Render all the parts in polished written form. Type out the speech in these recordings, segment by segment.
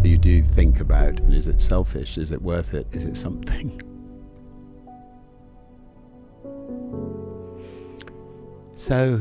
You do think about, is it selfish? Is it worth it? Is it something? So,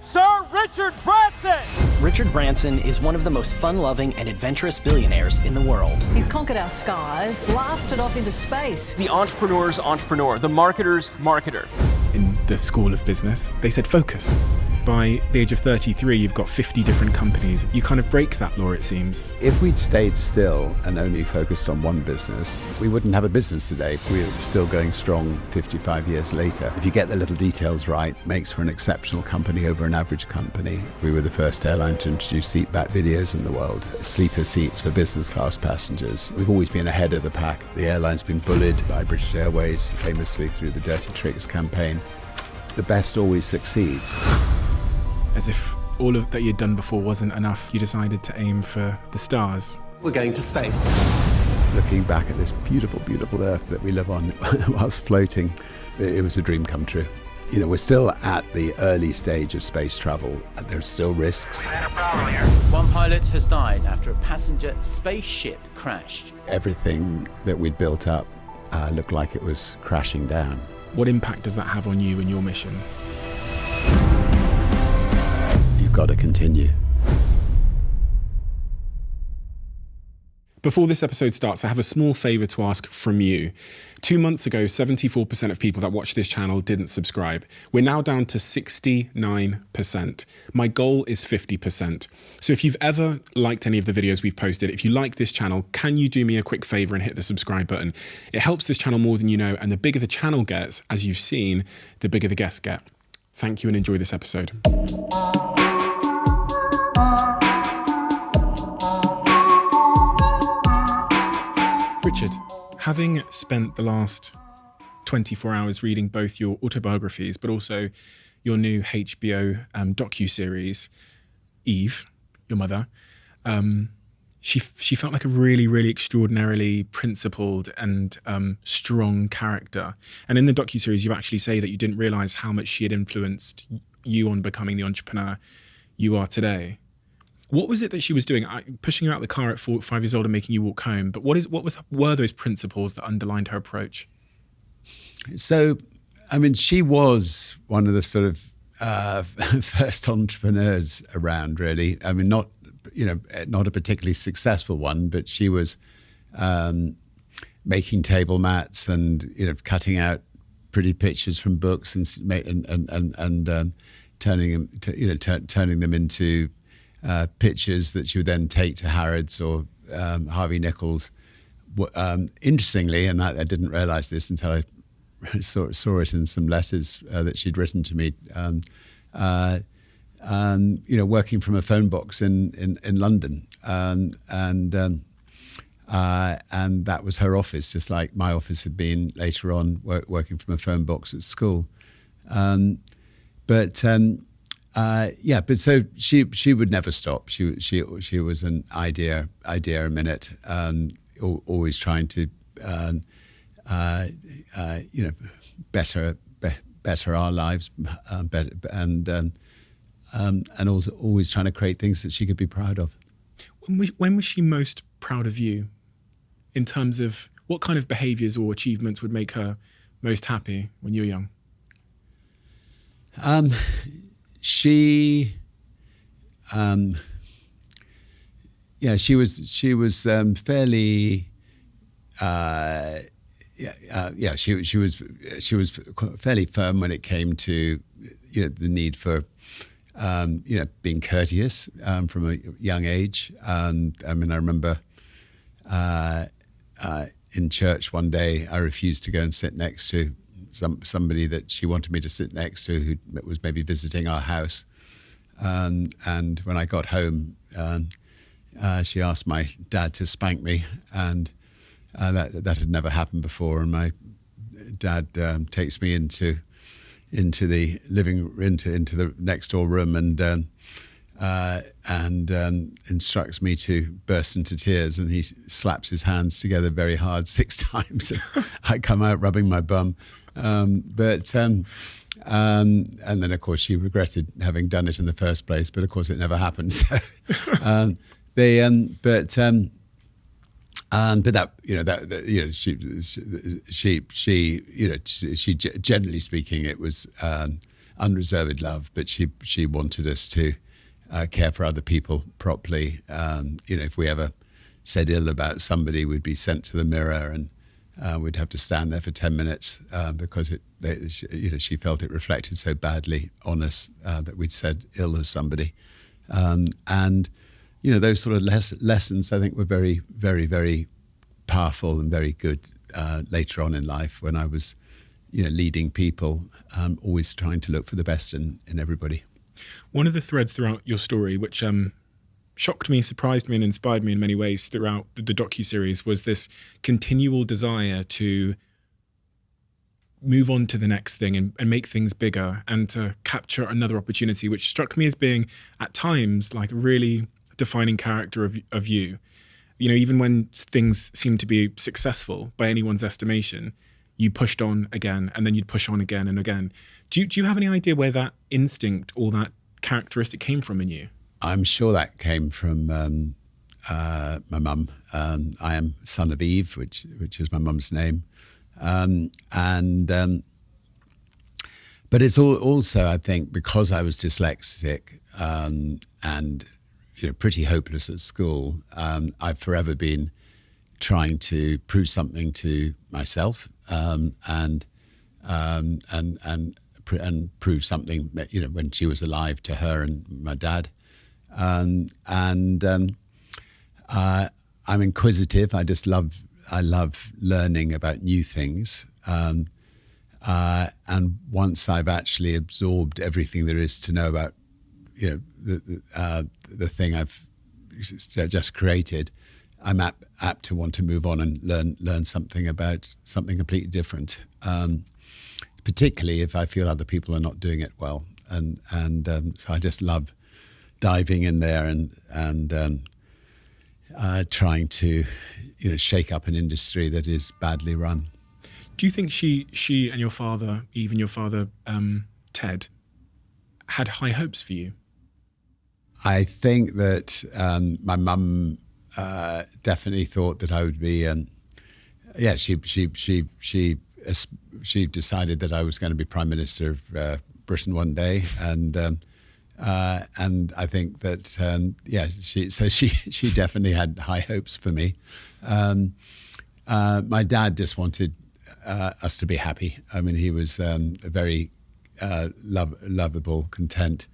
Sir Richard Branson! Richard Branson is one of the most fun-loving and adventurous billionaires in the world. He's conquered our skies, blasted off into space. The entrepreneur's entrepreneur, the marketer's marketer. In the School of Business, they said focus. By the age of 33, you've got 50 different companies. You kind of break that law, it seems. if we'd stayed still and only focused on one business, we wouldn't have a business today. We're still going strong 55 years later. If you get the little details right, makes for an exceptional company over an average company. We were the first airline to introduce seatback videos in the world, sleeper seats for business class passengers. We've always been ahead of the pack. The airline's been bullied by British Airways, famously through the Dirty Tricks campaign. The best always succeeds. As if all of that you'd done before wasn't enough, you decided to aim for the stars. We're going to space. Looking back at this beautiful, beautiful Earth that we live on whilst floating, it was a dream come true. You know, we're still at the early stage of space travel. There's still risks. One pilot has died after a passenger spaceship crashed. Everything that we'd built up looked like it was crashing down. What impact does that have on you and your mission? You've got to continue. Before this episode starts, I have a small favour to ask from you. 2 months ago, 74% of people that watch this channel didn't subscribe. We're now down to 69%. My goal is 50%. So if you've ever liked any of the videos we've posted, if you like this channel, can you do me a quick favour and hit the subscribe button? It helps this channel more than you know, and the bigger the channel gets, as you've seen, the bigger the guests get. Thank you and enjoy this episode. Richard, having spent the last 24 hours reading both your autobiographies, but also your new HBO docu-series, Eve, your mother, she felt like a really, really extraordinarily principled and strong character. And in the docu-series, you actually say that you didn't realize how much she had influenced you on becoming the entrepreneur you are today. What was it that she was doing? Pushing you out of the car at 5 years old and making you walk home. But were those principles that underlined her approach? So, I mean, she was one of the sort of first entrepreneurs around, really. I mean, not a particularly successful one, but she was making table mats and cutting out pretty pictures from books and turning them into pictures that she would then take to Harrods or Harvey Nichols. Interestingly, and I didn't realise this until I saw it in some letters that she'd written to me, working from a phone box in London, and that was her office, just like my office had been later on, working from a phone box at school. But so she would never stop. She was an idea a minute, always trying to better our lives, and also always trying to create things that she could be proud of. When was she most proud of you, in terms of what kind of behaviours or achievements would make her most happy when you were young? She was fairly. She was fairly firm when it came to the need for being courteous from a young age. I mean, I remember in church one day I refused to go and sit next to somebody that she wanted me to sit next to, who was maybe visiting our house. And when I got home, she asked my dad to spank me, and that had never happened before. And my dad takes me into the into the next door room and instructs me to burst into tears, and he slaps his hands together very hard 6 times. I come out rubbing my bum. And then, of course, she regretted having done it in the first place, but of course, it never happened. So, but that she generally speaking, it was unreserved love. But she wanted us to care for other people properly. If we ever said ill about somebody, we'd be sent to the mirror and we'd have to stand there for 10 minutes because she felt it reflected so badly on us that we'd said ill of somebody. And those sort of lessons, I think, were very, very, very powerful and very good later on in life when I was, leading people, always trying to look for the best in everybody. One of the threads throughout your story, which shocked me, surprised me, and inspired me in many ways throughout the docuseries, was this continual desire to move on to the next thing and make things bigger and to capture another opportunity, which struck me as being, at times, like a really defining character of you. Even when things seemed to be successful by anyone's estimation, you pushed on again, and then you'd push on again and again. Do you have any idea where that instinct or that characteristic came from in you? I'm sure that came from my mum. I am son of Eve, which is my mum's name, but it's also, I think, because I was dyslexic and pretty hopeless at school. I've forever been trying to prove something to myself and prove something, when she was alive, to her and my dad. I'm inquisitive. I love learning about new things. And once I've actually absorbed everything there is to know about, the thing I've just created, I'm apt to want to move on and learn something about something completely different. Particularly if I feel other people are not doing it well, and so I just love diving in there and trying to shake up an industry that is badly run. Do you think she and your father, even your father Ted, had high hopes for you? I think that my mum definitely thought that I would be. She decided that I was going to be Prime Minister of Britain one day, and I think that she definitely had high hopes for me. My dad just wanted us to be happy. I mean, he was a very lovable, content,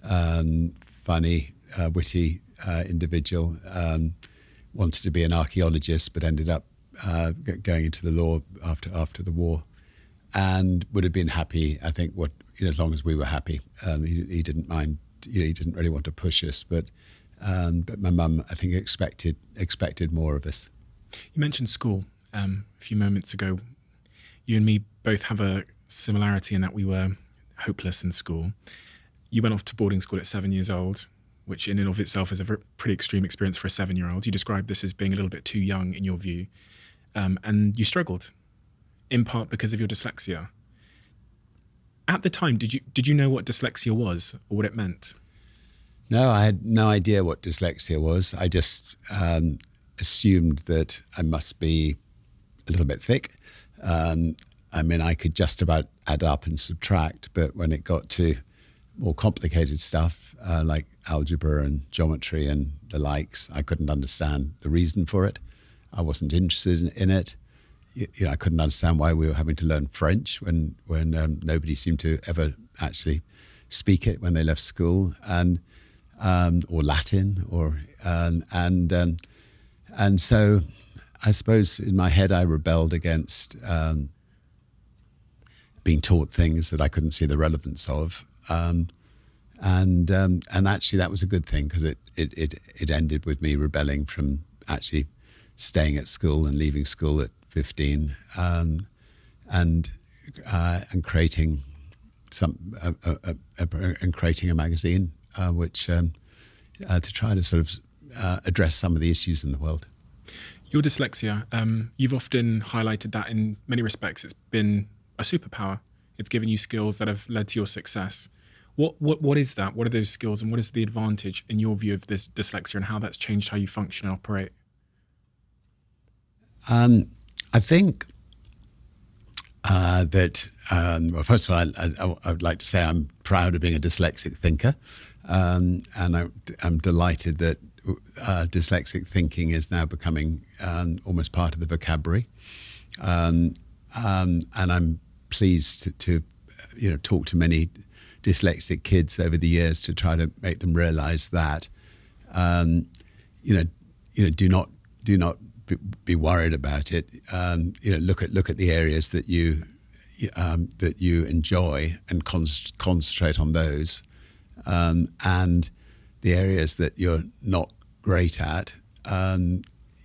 funny, witty individual. Wanted to be an archaeologist, but ended up going into the law after the war, and would have been happy, I think, as long as we were happy. He didn't mind. He didn't really want to push us, but my mum, I think, expected more of us. You mentioned school a few moments ago. You and me both have a similarity in that we were hopeless in school. You went off to boarding school at 7 years old, which in and of itself is a pretty extreme experience for a 7-year-old. You described this as being a little bit too young in your view, and you struggled, in part because of your dyslexia. At the time, did you know what dyslexia was or what it meant? No, I had no idea what dyslexia was. I just assumed that I must be a little bit thick. I mean, I could just about add up and subtract, but when it got to more complicated stuff like algebra and geometry and the likes, I couldn't understand the reason for it. I wasn't interested in it. I couldn't understand why we were having to learn French when nobody seemed to ever actually speak it when they left school, and or Latin, and so I suppose in my head I rebelled against being taught things that I couldn't see the relevance of, and actually that was a good thing, because it ended with me rebelling from actually staying at school and leaving school at 15, and creating creating a magazine which to try to sort of address some of the issues in the world. Your dyslexia, you've often highlighted that in many respects it's been a superpower It's given you skills that have led to your success. What is that? What are those skills, and what is the advantage in your view of this dyslexia, and how that's changed how you function and operate? I think that, well, first of all, I would like to say I'm proud of being a dyslexic thinker, and I'm delighted that dyslexic thinking is now becoming almost part of the vocabulary, and I'm pleased to talk to many dyslexic kids over the years to try to make them realise that do not be worried about it. Look at the areas that you enjoy and concentrate on those, and the areas that you're not great at,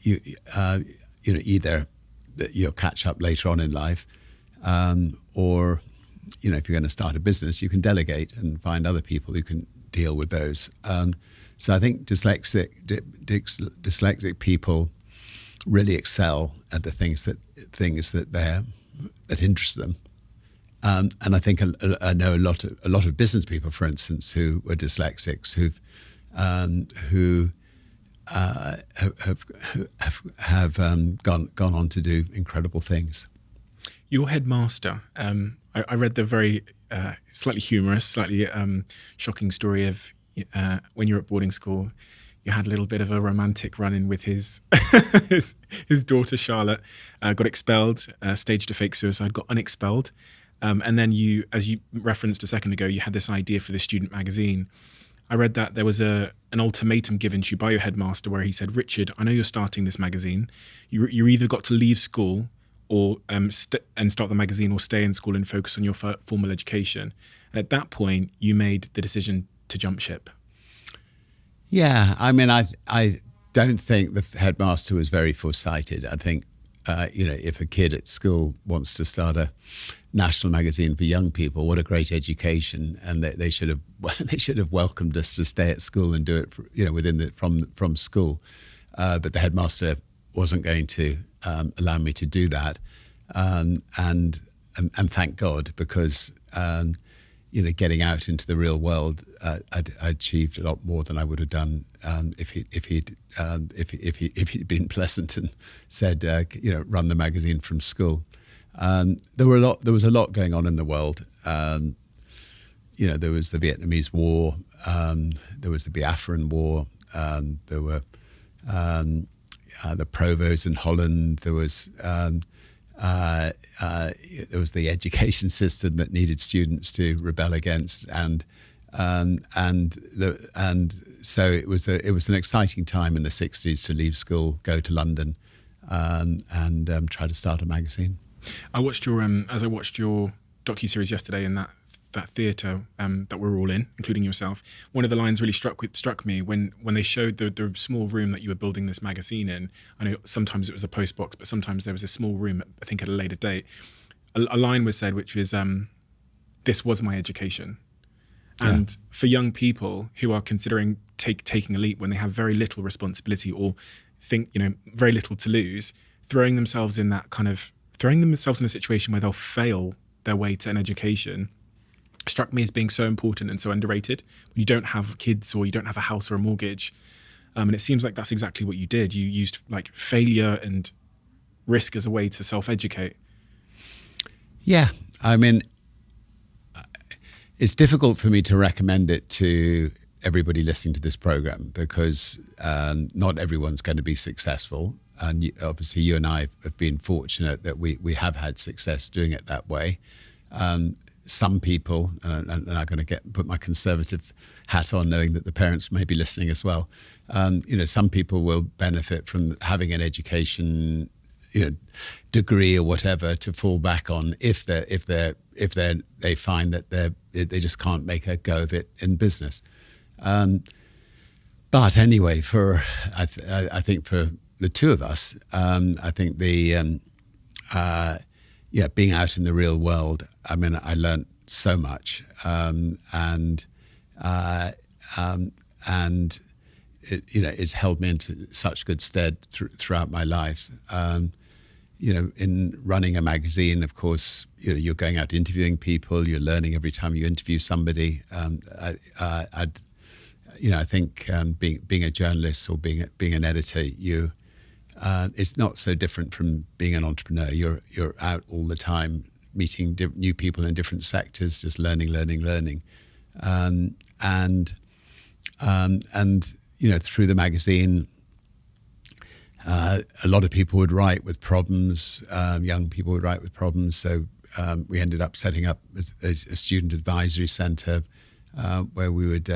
either that you'll catch up later on in life, or if you're going to start a business, you can delegate and find other people who can deal with those. So I think dyslexic people really excel at the things that interest them. And I think I know a lot of business people, for instance, who were dyslexics, who have gone on to do incredible things. Your headmaster, I read the very slightly humorous, slightly shocking story of when you were at boarding school, you had a little bit of a romantic run-in with his his daughter Charlotte, got expelled, staged a fake suicide, got unexpelled, and then you, as you referenced a second ago, you had this idea for the student magazine. I read that there was an ultimatum given to you by your headmaster where he said, Richard, I know you're starting this magazine. You either got to leave school or and start the magazine, or stay in school and focus on your formal education. And at that point, you made the decision to jump ship. Yeah, I mean, I don't think the headmaster was very foresighted. I think, if a kid at school wants to start a national magazine for young people, what a great education, and they should have welcomed us to stay at school and do it from school. But the headmaster wasn't going to allow me to do that, and thank God, because getting out into the real world, I achieved a lot more than I would have done if he'd been pleasant and said, run the magazine from school. There was a lot going on in the world. There was the Vietnamese War, there was the Biafran War, there were the Provos in Holland. There was the education system that needed students to rebel against, and so it was an exciting time in the 60s to leave school, go to London, and try to start a magazine. I watched your as I watched your docuseries yesterday in that theatre that we're all in, including yourself. One of the lines really struck me when they showed the small room that you were building this magazine in. I know sometimes it was a post box, but sometimes there was a small room, I think at a later date. A line was said, which was, this was my education. And for young people who are considering taking a leap when they have very little responsibility or think, very little to lose, throwing themselves in a situation where they'll fail their way to an education struck me as being so important and so underrated. When you don't have kids or you don't have a house or a mortgage, and it seems like that's exactly what you did. You used failure and risk as a way to self-educate. Yeah, I mean, it's difficult for me to recommend it to everybody listening to this program, because not everyone's going to be successful. And obviously you and I have been fortunate that we have had success doing it that way. Some people, and I'm going to put my conservative hat on, knowing that the parents may be listening as well. Some people will benefit from having an education, degree or whatever to fall back on if they find that they just can't make a go of it in business. But anyway, I think for the two of us, I think being out in the real world, I mean, I learned so much, and it's held me into such good stead throughout my life. in running a magazine, of course, you're going out interviewing people, you're learning every time you interview somebody. I think being a journalist or being an editor, it's not so different from being an entrepreneur. You're out all the time meeting new people in different sectors, just learning, and through the magazine. A lot of people would write with problems, young people would write with problems. So we ended up setting up a student advisory centre where we would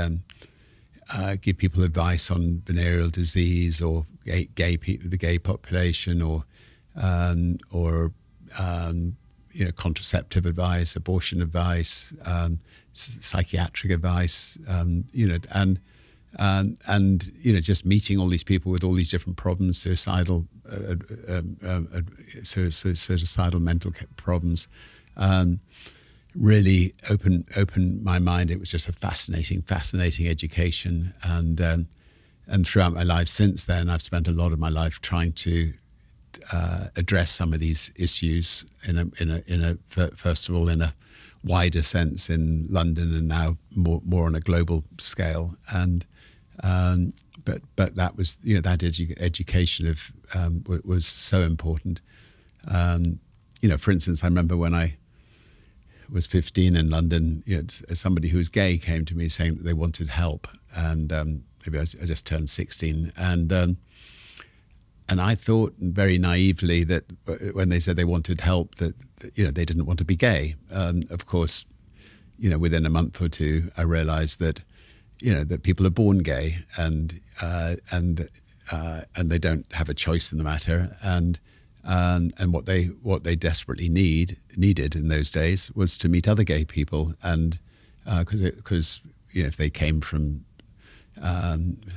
give people advice on venereal disease or the gay population, or contraceptive advice, abortion advice, psychiatric advice, and just meeting all these people with all these different problems, suicidal mental problems, really opened my mind. It was just a fascinating education, and throughout my life since then, I've spent a lot of my life trying to address some of these issues first of all in a wider sense in London, and now more on a global scale. And but that was that education was so important. For instance, I remember when I was 15 in London, somebody who was gay came to me saying that they wanted help, and maybe I just turned 16, and I thought very naively that when they said they wanted help, that they didn't want to be gay. Of course, within a month or two, I realised that that people are born gay, and they don't have a choice in the matter, and what they desperately needed in those days was to meet other gay people, and because if they came from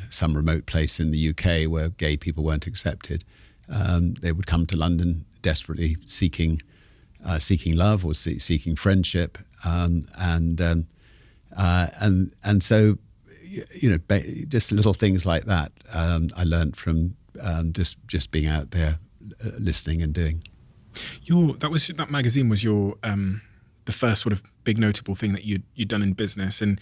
some remote place in the UK where gay people weren't accepted, they would come to London desperately seeking love or seeking friendship, and so just little things like that I learned from just being out there listening and doing. That magazine was your the first sort of big notable thing that you'd done in business, and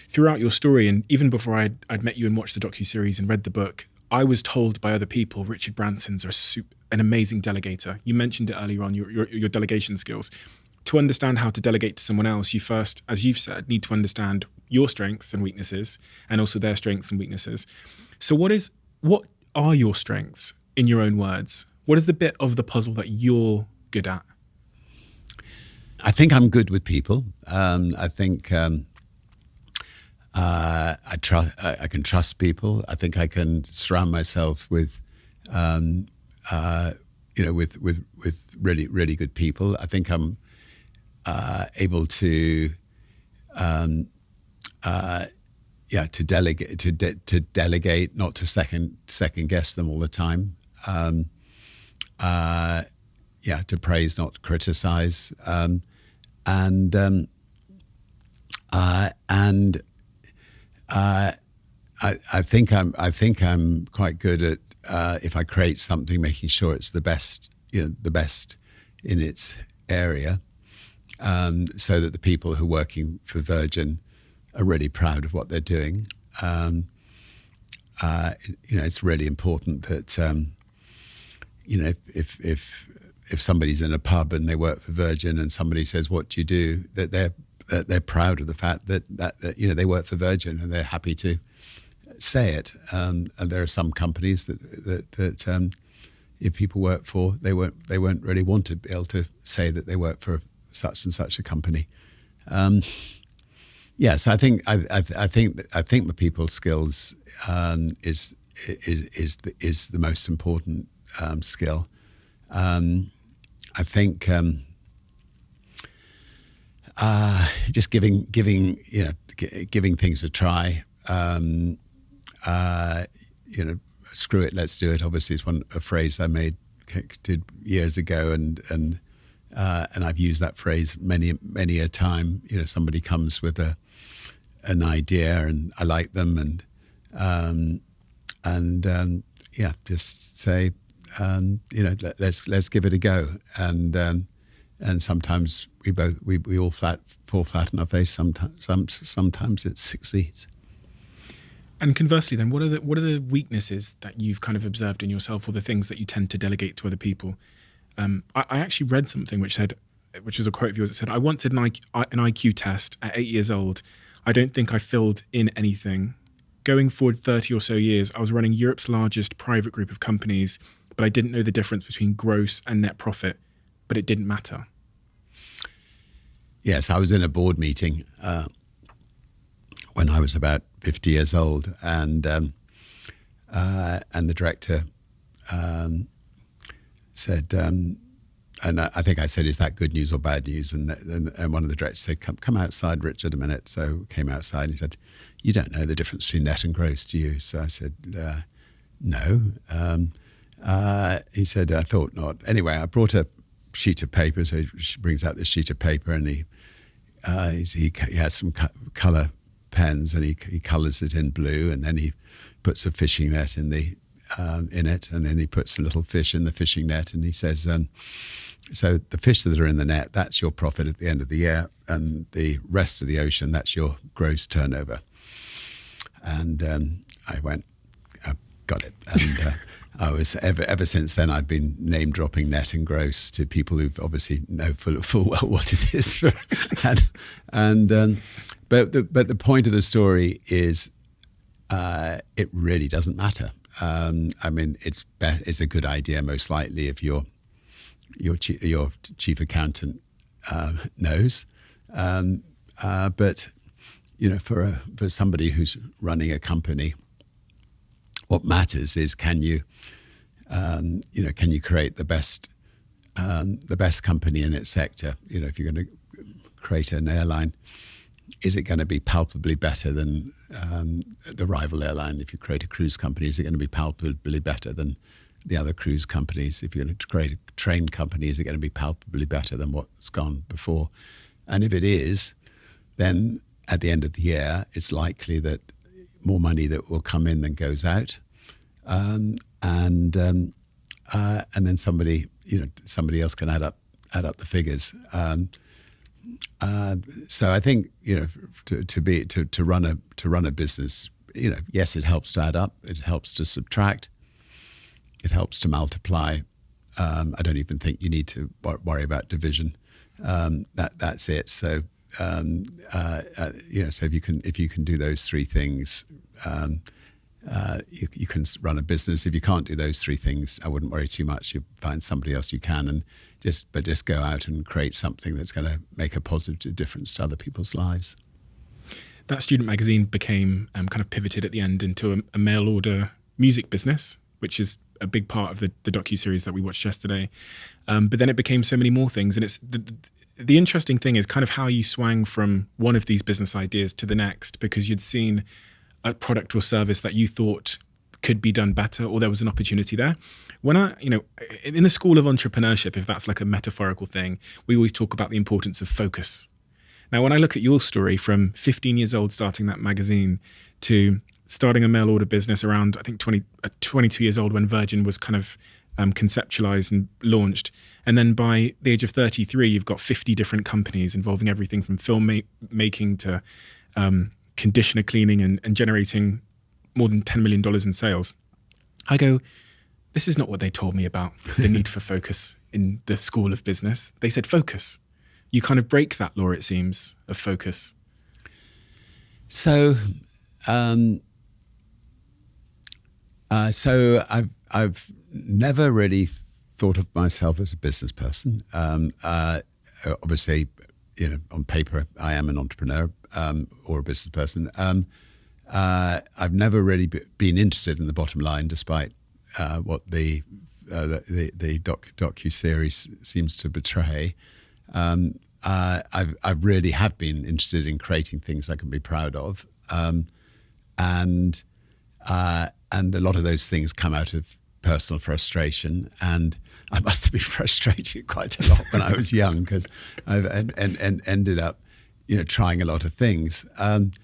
throughout your story, and even before I'd met you and watched the docuseries and read the book, I was told by other people Richard Branson's an amazing delegator. You mentioned it earlier on, your delegation skills. To understand how to delegate to someone else, you first, as you've said, need to understand your strengths and weaknesses, and also their strengths and weaknesses. So what are your strengths, in your own words? What is the bit of the puzzle that you're good at? I think I'm good with people. I think I can trust people. I think I can surround myself with with really good people. I think I'm able to delegate, not to second guess them all the time. To praise, not criticize, and I think I'm quite good at if I create something, making sure it's the best in its area, so that the people who are working for Virgin are really proud of what they're doing. It's really important that if somebody's in a pub and they work for Virgin and somebody says, "What do you do?" that they're proud of the fact that they work for Virgin, and they're happy to say it. And there are some companies that if people work for, they won't really want to be able to say that they work for such and such a company. So I think my people skills is the most important skill. I think just giving things a try. Screw it, let's do it. Obviously, it's a phrase I did years ago, and I've used that phrase many a time. Somebody comes with an idea, and I like them, and just say, let's give it a go. And sometimes we all fall flat on our face. Sometimes it succeeds. And conversely, then, what are the weaknesses that you've kind of observed in yourself, or the things that you tend to delegate to other people? I actually read something which was a quote of yours. It said, "I wanted an IQ test at 8 years old. I don't think I filled in anything. Going forward 30 or so years, I was running Europe's largest private group of companies, but I didn't know the difference between gross and net profit, but it didn't matter." Yes, I was in a board meeting when I was about 50 years old, and the director said, and I think I said, "Is that good news or bad news?" And one of the directors said, "Come outside, Richard, a minute." So came outside, and he said, "You don't know the difference between net and gross, do you?" So I said, "No." He said, "I thought not." Anyway, I brought a sheet of paper, so he brings out this sheet of paper, and he has some colour pens, and he colours it in blue, and then he puts a fishing net in it, and then he puts a little fish in the fishing net, and he says, "So the fish that are in the net, that's your profit at the end of the year, and the rest of the ocean, that's your gross turnover." And I went, "Oh, got it." And I was ever since then, I've been name dropping net and gross to people who obviously know full well what it is. But the point of the story is, it really doesn't matter. I mean, it's a good idea most likely if your chief accountant knows, but for somebody who's running a company, what matters is can you create the best company in its sector? If you're going to create an airline, is it going to be palpably better than the rival airline? If you create a cruise company, is it going to be palpably better than the other cruise companies? If you're going to create a train company, is it going to be palpably better than what's gone before? And if it is, then at the end of the year, it's likely that more money that will come in than goes out, and then somebody else can add up the figures. So I think to run a business, yes, it helps to add up, it helps to subtract, it helps to multiply. I don't even think you need to worry about division. That's it. So so if you can do those three things, you can run a business. If you can't do those three things, I wouldn't worry too much. You find somebody else you can, and just go out and create something that's going to make a positive difference to other people's lives. That student magazine became kind of pivoted at the end into a mail order music business, which is a big part of the docuseries that we watched yesterday. But then it became so many more things, and it's the interesting thing is kind of how you swang from one of these business ideas to the next, because you'd seen a product or service that you thought could be done better, or there was an opportunity there. When in the school of entrepreneurship, if that's like a metaphorical thing, we always talk about the importance of focus. Now, when I look at your story from 15 years old, starting that magazine, to starting a mail order business around, I think 22 years old when Virgin was kind of conceptualized and launched. And then by the age of 33, you've got 50 different companies involving everything from film making to conditioner cleaning and generating more than $10 million in sales. I go, this is not what they told me about the need for focus in the school of business. They said focus. You kind of break that law, it seems, of focus. So, I've never really thought of myself as a business person. Obviously, on paper, I am an entrepreneur or a business person. I've never really been interested in the bottom line, despite what the docu-series seems to betray. I really have been interested in creating things I can be proud of, and a lot of those things come out of personal frustration, and I must have been frustrated quite a lot when I was young, because I've ended up, trying a lot of things, and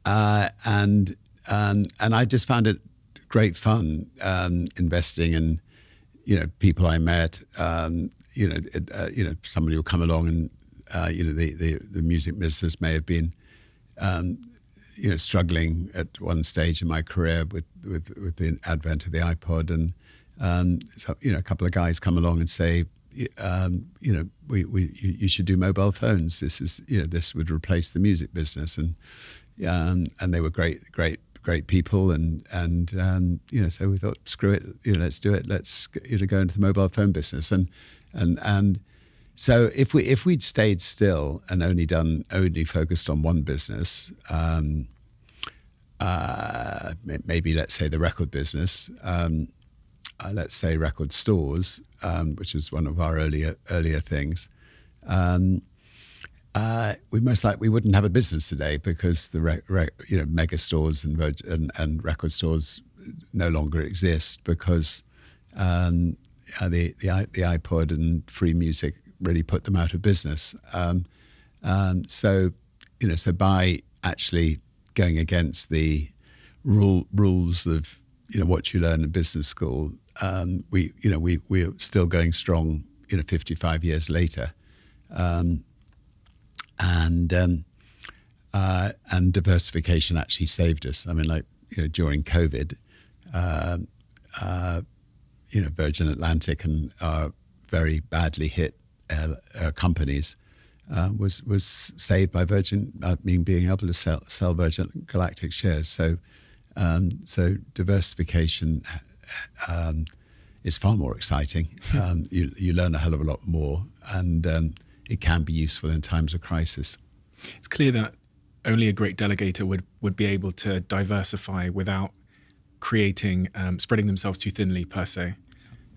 I just found it great fun investing in people I met, somebody will come along and, the music business may have been, struggling at one stage in my career with the advent of the iPod, and so, a couple of guys come along and say, you should do mobile phones. This would replace the music business, and they were great people, and so we thought, screw it, let's do it. Let's go into the mobile phone business, and so if we'd stayed still and only focused on one business, maybe let's say the record business, let's say record stores, which was one of our earlier things. We wouldn't have a business today, because the mega stores and record stores no longer exist, because the iPod and free music really put them out of business. So by actually going against the rules of what you learn in business school, we're still going strong 55 years later. And diversification actually saved us. I mean, during COVID, Virgin Atlantic and our very badly hit companies was saved by Virgin being able to sell Virgin Galactic shares. So diversification is far more exciting. You learn a hell of a lot more, and it can be useful in times of crisis. It's clear that only a great delegator would be able to diversify without creating, spreading themselves too thinly, per se.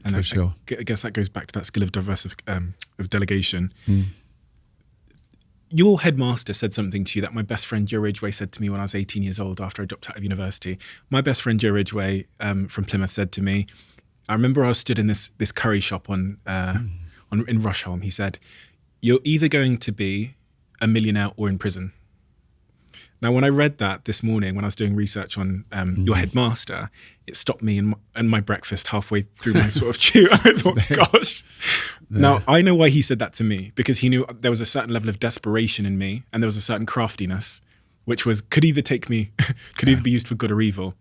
And For sure. I guess that goes back to that skill of of delegation. Your headmaster said something to you that my best friend Joe Ridgway said to me when I was 18 years old after I dropped out of university. My best friend Joe Ridgway from Plymouth said to me, I remember I was stood in this curry shop in Rusholme. He said, "You're either going to be a millionaire or in prison." Now, when I read that this morning, when I was doing research on your headmaster, it stopped me in my breakfast halfway through my sort of chew. And I thought, gosh. Yeah. Now, I know why he said that to me, because he knew there was a certain level of desperation in me, and there was a certain craftiness, which could either be used for good or evil.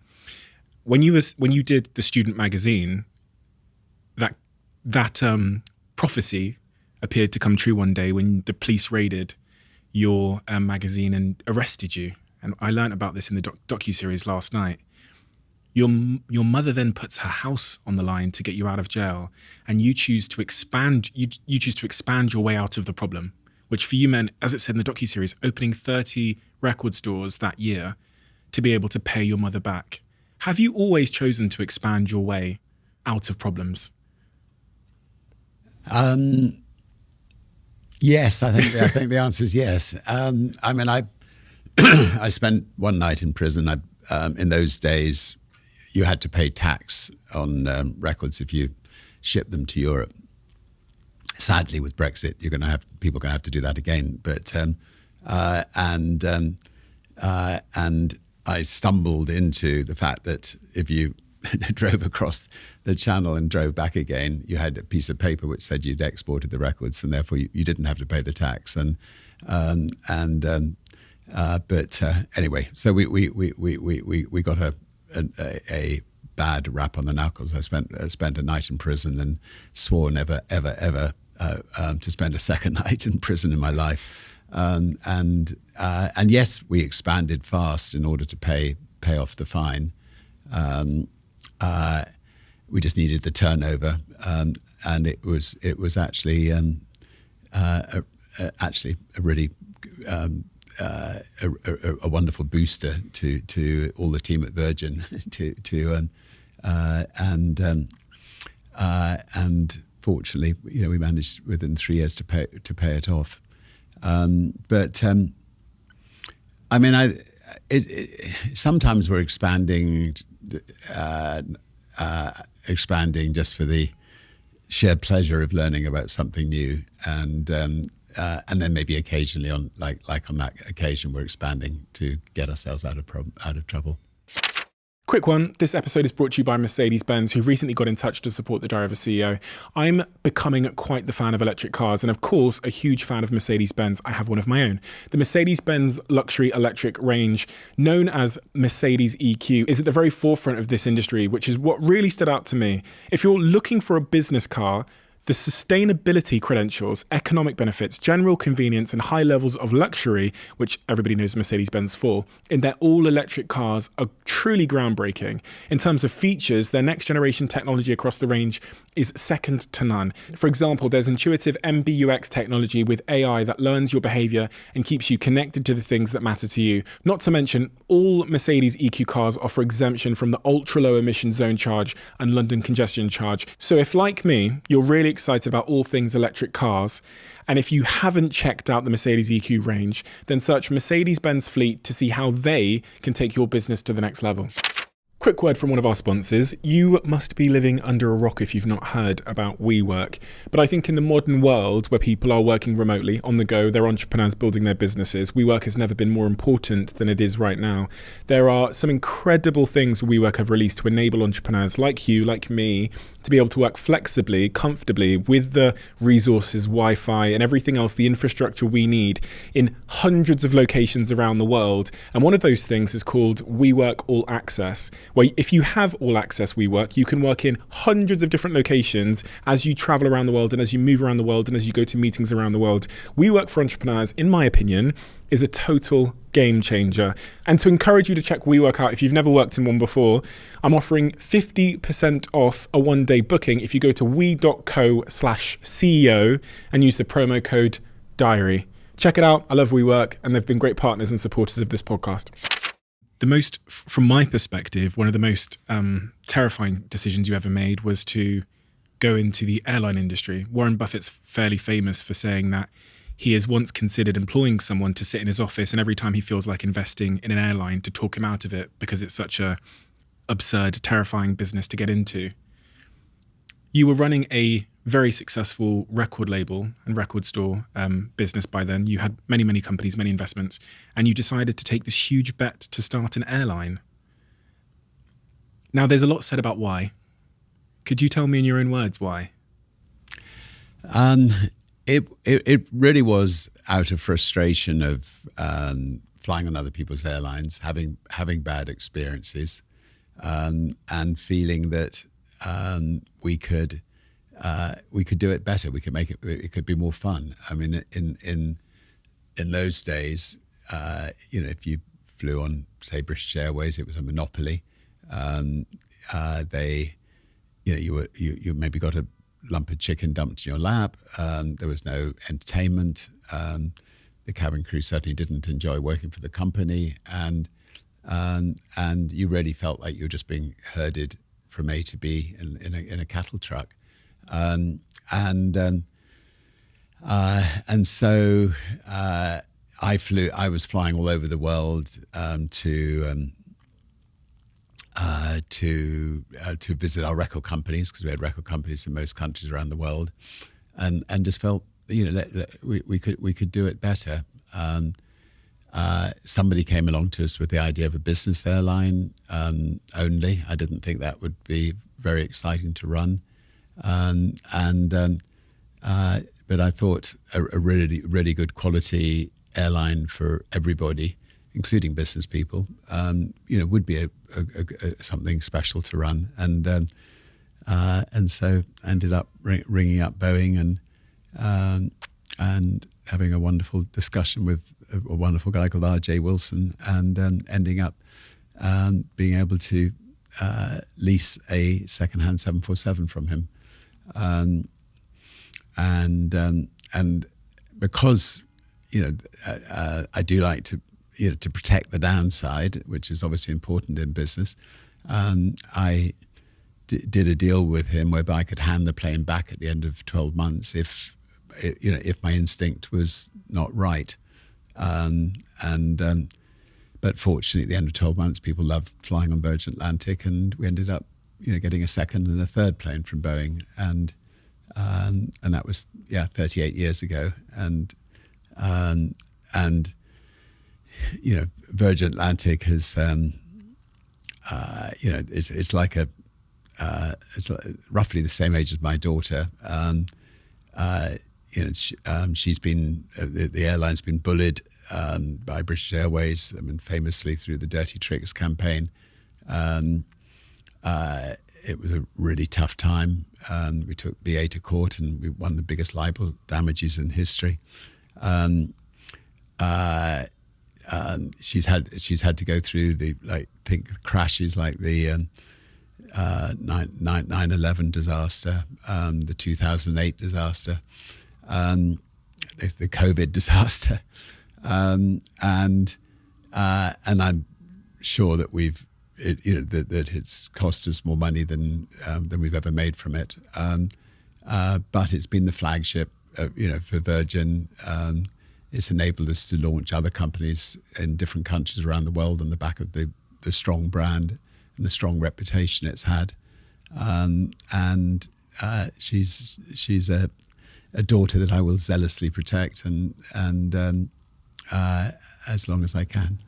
When you did the student magazine, that prophecy appeared to come true one day when the police raided your magazine and arrested you. And I learned about this in the docuseries last night. Your mother then puts her house on the line to get you out of jail, and you choose to expand. You choose to expand your way out of the problem, which for you meant, as it said in the docuseries, opening 30 record stores that year to be able to pay your mother back. Have you always chosen to expand your way out of problems? Yes, I think the answer is yes. I mean, I spent one night in prison. In those days, you had to pay tax on records if you ship them to Europe. Sadly, with Brexit, people are going to have to do that again. But and I stumbled into the fact that if you drove across the channel and drove back again, you had a piece of paper which said you'd exported the records, and therefore you didn't have to pay the tax. But anyway, so we got a bad rap on the knuckles. I spent a night in prison and swore never ever to spend a second night in prison in my life. And yes, we expanded fast in order to pay off the fine. We just needed the turnover, and it was actually a really a wonderful booster to all the team at Virgin and fortunately, we managed within 3 years to pay it off. But I mean, sometimes we're expanding just for the sheer pleasure of learning about something new, and then maybe occasionally on that occasion we're expanding to get ourselves out of trouble. Quick one, this episode is brought to you by Mercedes-Benz, who recently got in touch to support the Driver CEO. I'm becoming quite the fan of electric cars, and of course, a huge fan of Mercedes-Benz. I have one of my own. The Mercedes-Benz luxury electric range, known as Mercedes EQ, is at the very forefront of this industry, which is what really stood out to me. If you're looking for a business car, the sustainability credentials, economic benefits, general convenience, and high levels of luxury, which everybody knows Mercedes-Benz for, in their all-electric cars are truly groundbreaking. In terms of features, their next-generation technology across the range is second to none. For example, there's intuitive MBUX technology with AI that learns your behavior and keeps you connected to the things that matter to you. Not to mention, all Mercedes EQ cars offer exemption from the ultra-low emission zone charge and London congestion charge. So if, like me, you're really excited about all things electric cars, and if you haven't checked out the Mercedes EQ range, then search Mercedes-Benz Fleet to see how they can take your business to the next level. Quick word from one of our sponsors. You must be living under a rock if you've not heard about WeWork. But I think in the modern world where people are working remotely, on the go, they're entrepreneurs building their businesses, WeWork has never been more important than it is right now. There are some incredible things WeWork have released to enable entrepreneurs like you, like me, to be able to work flexibly, comfortably, with the resources, Wi-Fi, and everything else, the infrastructure we need in hundreds of locations around the world. And one of those things is called WeWork All Access, where if you have All Access WeWork, you can work in hundreds of different locations as you travel around the world and as you move around the world and as you go to meetings around the world. WeWork for entrepreneurs, in my opinion, is a total game changer. And to encourage you to check WeWork out if you've never worked in one before, I'm offering 50% off a one-day booking if you go to we.co/CEO and use the promo code DIARY. Check it out. I love WeWork, and they've been great partners and supporters of this podcast. From my perspective, one of the most terrifying decisions you ever made was to go into the airline industry. Warren Buffett's fairly famous for saying that he has once considered employing someone to sit in his office, and every time he feels like investing in an airline, to talk him out of it because it's such a absurd, terrifying business to get into. You were running a very successful record label and record store business by then. You had many, many companies, many investments, and you decided to take this huge bet to start an airline. Now, there's a lot said about why. Could you tell me in your own words why? It really was out of frustration of flying on other people's airlines, having bad experiences, and feeling that we could do it better. We could make it. It could be more fun. I mean, in those days, if you flew on, say, British Airways, it was a monopoly. You maybe got a lump of chicken dumped in your lap. There was no entertainment. The cabin crew certainly didn't enjoy working for the company, and you really felt like you were just being herded from A to B in a cattle truck. And so I was flying all over the world to visit our record companies, because we had record companies in most countries around the world, and just felt we could do it better. Somebody came along to us with the idea of a business airline only. I didn't think that would be very exciting to run, but I thought a really, really good quality airline for everybody, including business people, would be something special to run, and so I ended up ringing up Boeing and having a wonderful discussion with a wonderful guy called R.J. Wilson, and ending up being able to lease a second-hand 747 from him, and because I do like to protect the downside, which is obviously important in business. I did a deal with him whereby I could hand the plane back at the end of 12 months if my instinct was not right. But fortunately, at the end of 12 months, people loved flying on Virgin Atlantic, and we ended up getting a second and a third plane from Boeing, and that was 38 years ago, and Virgin Atlantic has it's like it's roughly the same age as my daughter. She's been the airline's been bullied by British Airways. I mean, famously through the Dirty Tricks campaign. It was a really tough time. We took BA to court and we won the biggest libel damages in history. She's had to go through the crashes like the 9/11 disaster, the 2008 disaster, there's the COVID disaster, and I'm sure that that it's cost us more money than we've ever made from it. But it's been the flagship, for Virgin. It's enabled us to launch other companies in different countries around the world on the back of the strong brand and the strong reputation it's had. She's a daughter that I will zealously protect and as long as I can.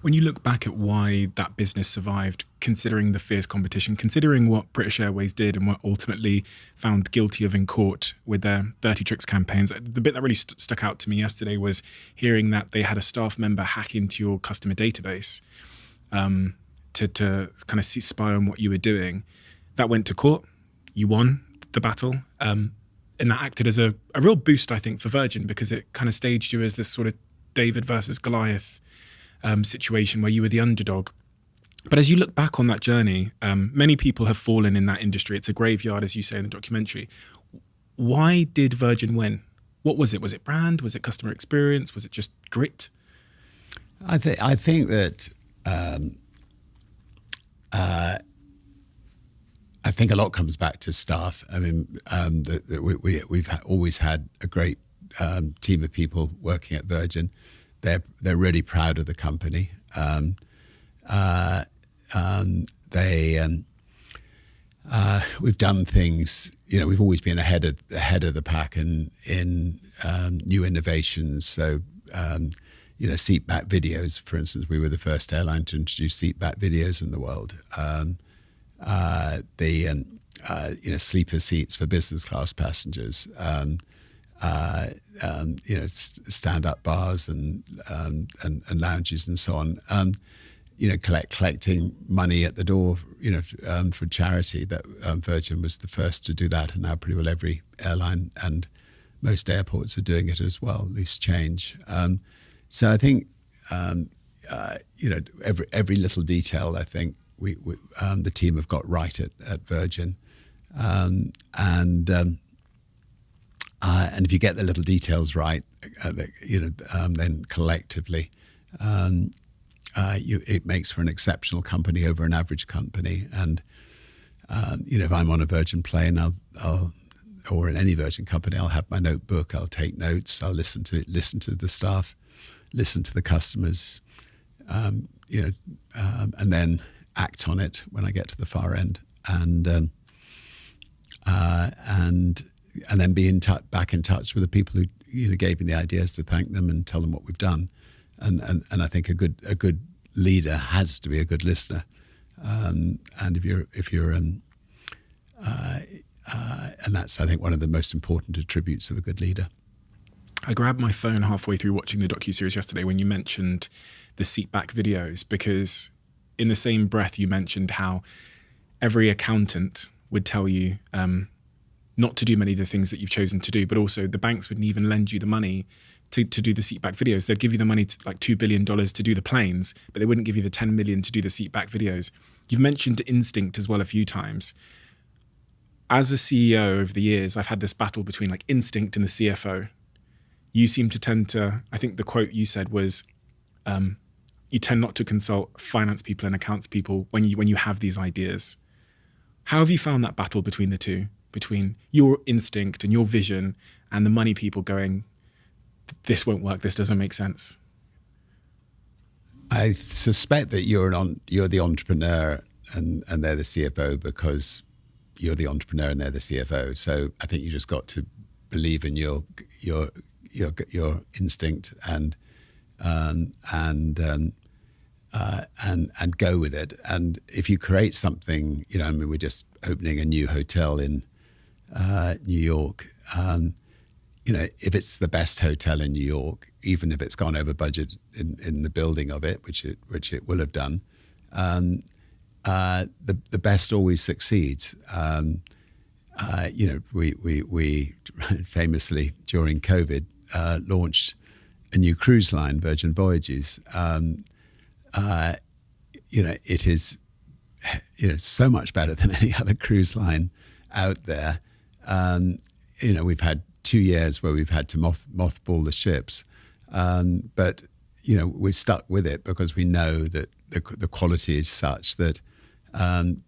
When you look back at why that business survived, considering the fierce competition, considering what British Airways did and were ultimately found guilty of in court with their Dirty Tricks campaigns, the bit that really stuck out to me yesterday was hearing that they had a staff member hack into your customer database to kind of spy on what you were doing. That went to court. You won the battle. And that acted as a real boost, I think, for Virgin, because it kind of staged you as this sort of David versus Goliath situation where you were the underdog. But as you look back on that journey, many people have fallen in that industry. It's a graveyard, as you say in the documentary. Why did Virgin win? What was it? Was it brand? Was it customer experience? Was it just grit? I think that I think a lot comes back to staff. I mean, we've always had a great team of people working at Virgin. They're really proud of the company. We've done things. We've always been ahead of the pack in new innovations. So, seat back videos, for instance, we were the first airline to introduce seat back videos in the world. Sleeper seats for business class passengers. Stand-up bars and lounges and so on. Collecting money at the door, for charity. That Virgin was the first to do that, and now pretty well every airline and most airports are doing it as well. Loose change. So I think every little detail. I think we the team have got right at Virgin, and if you get the little details right, then collectively, it makes for an exceptional company over an average company. And if I'm on a Virgin plane, or in any Virgin company, I'll have my notebook. I'll take notes. I'll listen to the staff, listen to the customers, and then act on it when I get to the far end, and then be back in touch with the people who gave me the ideas, to thank them and tell them what we've done. And I think a good leader has to be a good listener. And and that's, I think, one of the most important attributes of a good leader. I grabbed my phone halfway through watching the docuseries yesterday when you mentioned the seatback videos, because in the same breath you mentioned how every accountant would tell you not to do many of the things that you've chosen to do, but also the banks wouldn't even lend you the money to do the seatback videos. They'd give you the money to like $2 billion to do the planes, but they wouldn't give you the 10 million to do the seatback videos. You've mentioned instinct as well a few times. As a CEO over the years, I've had this battle between like instinct and the CFO. You seem to tend to, I think the quote you said was, you tend not to consult finance people and accounts people when you have these ideas. How have you found that battle between the two, between your instinct and your vision and the money people going, this won't work, this doesn't make sense? I suspect that you're the entrepreneur and they're the CFO because you're the entrepreneur and they're the CFO. So I think you just got to believe in your instinct and and go with it. And if you create something, you know, I mean, we're just opening a new hotel in New York. You know, if it's the best hotel in New York, even if it's gone over budget in the building of it, which it will have done, the best always succeeds. You know, we famously during COVID launched a new cruise line, Virgin Voyages. You know, it is, you know, so much better than any other cruise line out there. You know, we've had 2 years where we've had to mothball the ships, but you know, we're stuck with it because we know that the quality is such that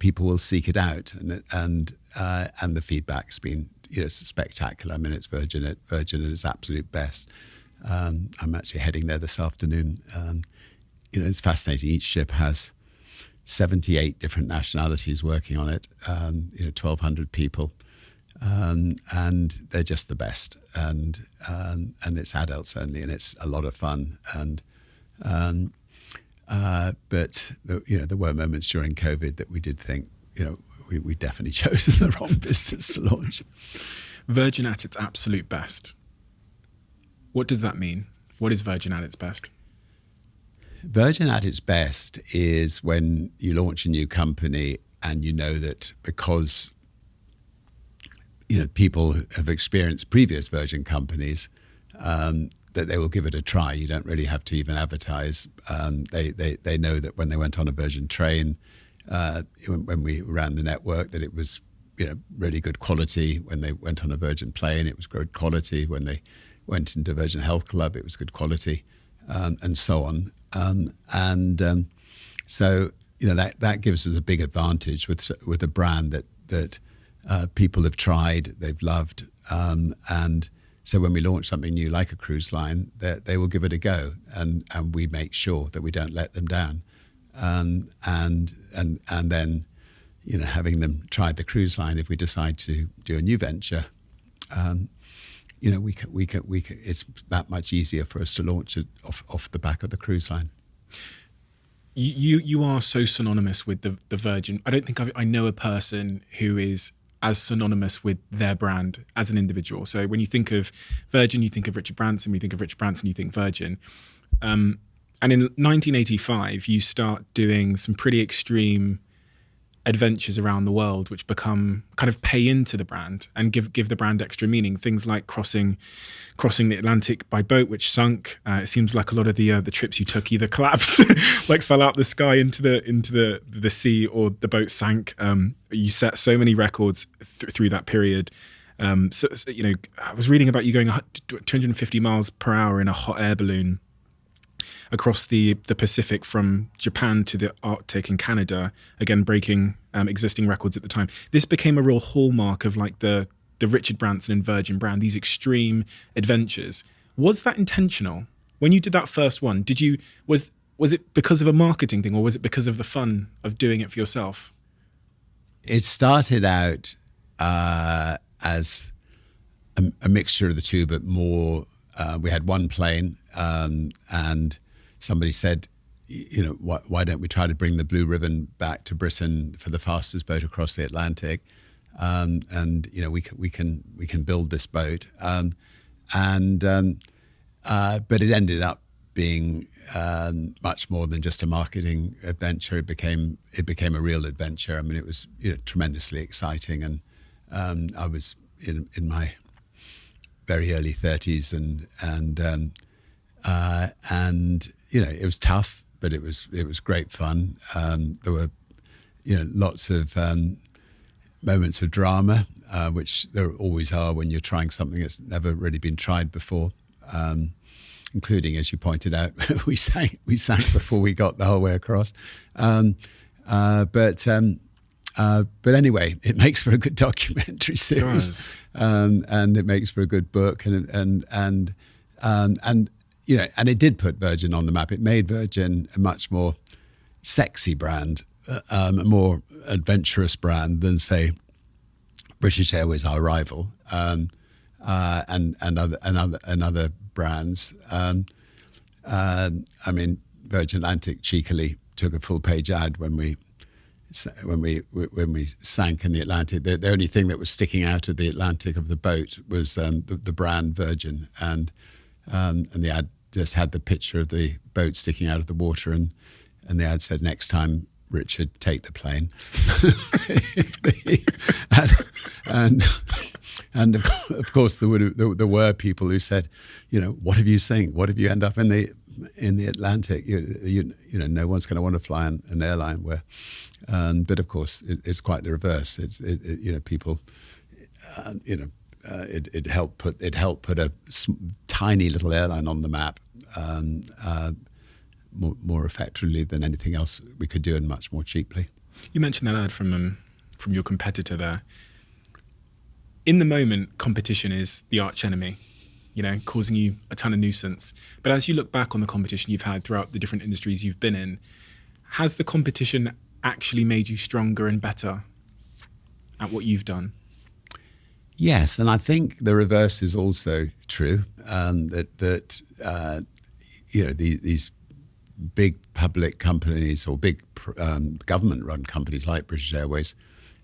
people will seek it out, and the feedback's been, you know, spectacular. I mean, it's Virgin at its absolute best. I'm actually heading there this afternoon. You know, it's fascinating. Each ship has 78 different nationalities working on it. You know, 1,200 people. And they're just the best, and it's adults only, and it's a lot of fun. But you know, there were moments during COVID that we did think, you know, we definitely chose the wrong business to launch. Virgin at its absolute best. What does that mean? What is Virgin at its best? Virgin at its best is when you launch a new company and you know that because, you know, people have experienced previous Virgin companies, that they will give it a try. You don't really have to even advertise. They know that when they went on a Virgin train, when we ran the network, that it was, you know, really good quality. When they went on a Virgin plane, it was good quality. When they went into Virgin Health Club, it was good quality, and so on. So, you know, that gives us a big advantage with a brand that people have tried, they've loved, and so when we launch something new like a cruise line, they will give it a go, and we make sure that we don't let them down, and then, you know, having them try the cruise line, if we decide to do a new venture, you know, we can, it's that much easier for us to launch it off the back of the cruise line. You are so synonymous with the Virgin. I don't think I know a person who is as synonymous with their brand as an individual. So when you think of Virgin, you think of Richard Branson. When you think of Richard Branson, you think Virgin. And in 1985, you start doing some pretty extreme adventures around the world, which become kind of pay into the brand and give the brand extra meaning. Things like crossing the Atlantic by boat, which sunk. It seems like a lot of the trips you took either collapsed, like fell out the sky into the sea, or the boat sank. You set so many records through that period. So, you know, I was reading about you going 250 miles per hour in a hot air balloon across the Pacific from Japan to the Arctic and Canada, again breaking existing records at the time. This became a real hallmark of like the Richard Branson and Virgin brand, these extreme adventures. Was that intentional? When you did that first one, was it because of a marketing thing, or was it because of the fun of doing it for yourself? It started out as a mixture of the two, but more, we had one plane, and somebody said, you know, why don't we try to bring the blue ribbon back to Britain for the fastest boat across the Atlantic? And you know, we can build this boat. But it ended up being much more than just a marketing adventure. It became a real adventure. I mean, it was, you know, tremendously exciting, and I was in my very early 30s, and you know, it was tough, but it was great fun. There were, you know, lots of moments of drama, which there always are when you're trying something that's never really been tried before, including, as you pointed out, we sank before we got the whole way across. But anyway, it makes for a good documentary series, and it makes for a good book, and you know, and it did put Virgin on the map. It made Virgin a much more sexy brand, a more adventurous brand than, say, British Airways, our rival, and other brands. I mean, Virgin Atlantic cheekily took a full page ad when we sank in the Atlantic. The only thing that was sticking out of the Atlantic of the boat was the brand Virgin, and the ad just had the picture of the boat sticking out of the water, and the ad said, "Next time, Richard, take the plane." and of course there were people who said, "What have you seen? What if you end up in the Atlantic? You know, no one's going to want to fly an airline where." But of course, it's quite the reverse. People, it helped put a tiny little airline on the map more effectively than anything else we could do, and much more cheaply. You mentioned that ad from your competitor there. In the moment, competition is the arch enemy, causing you a ton of nuisance. But as you look back on the competition you've had throughout the different industries you've been in, has the competition actually made you stronger and better at what you've done? Yes, and I think the reverse is also true. These big public companies or big government-run companies like British Airways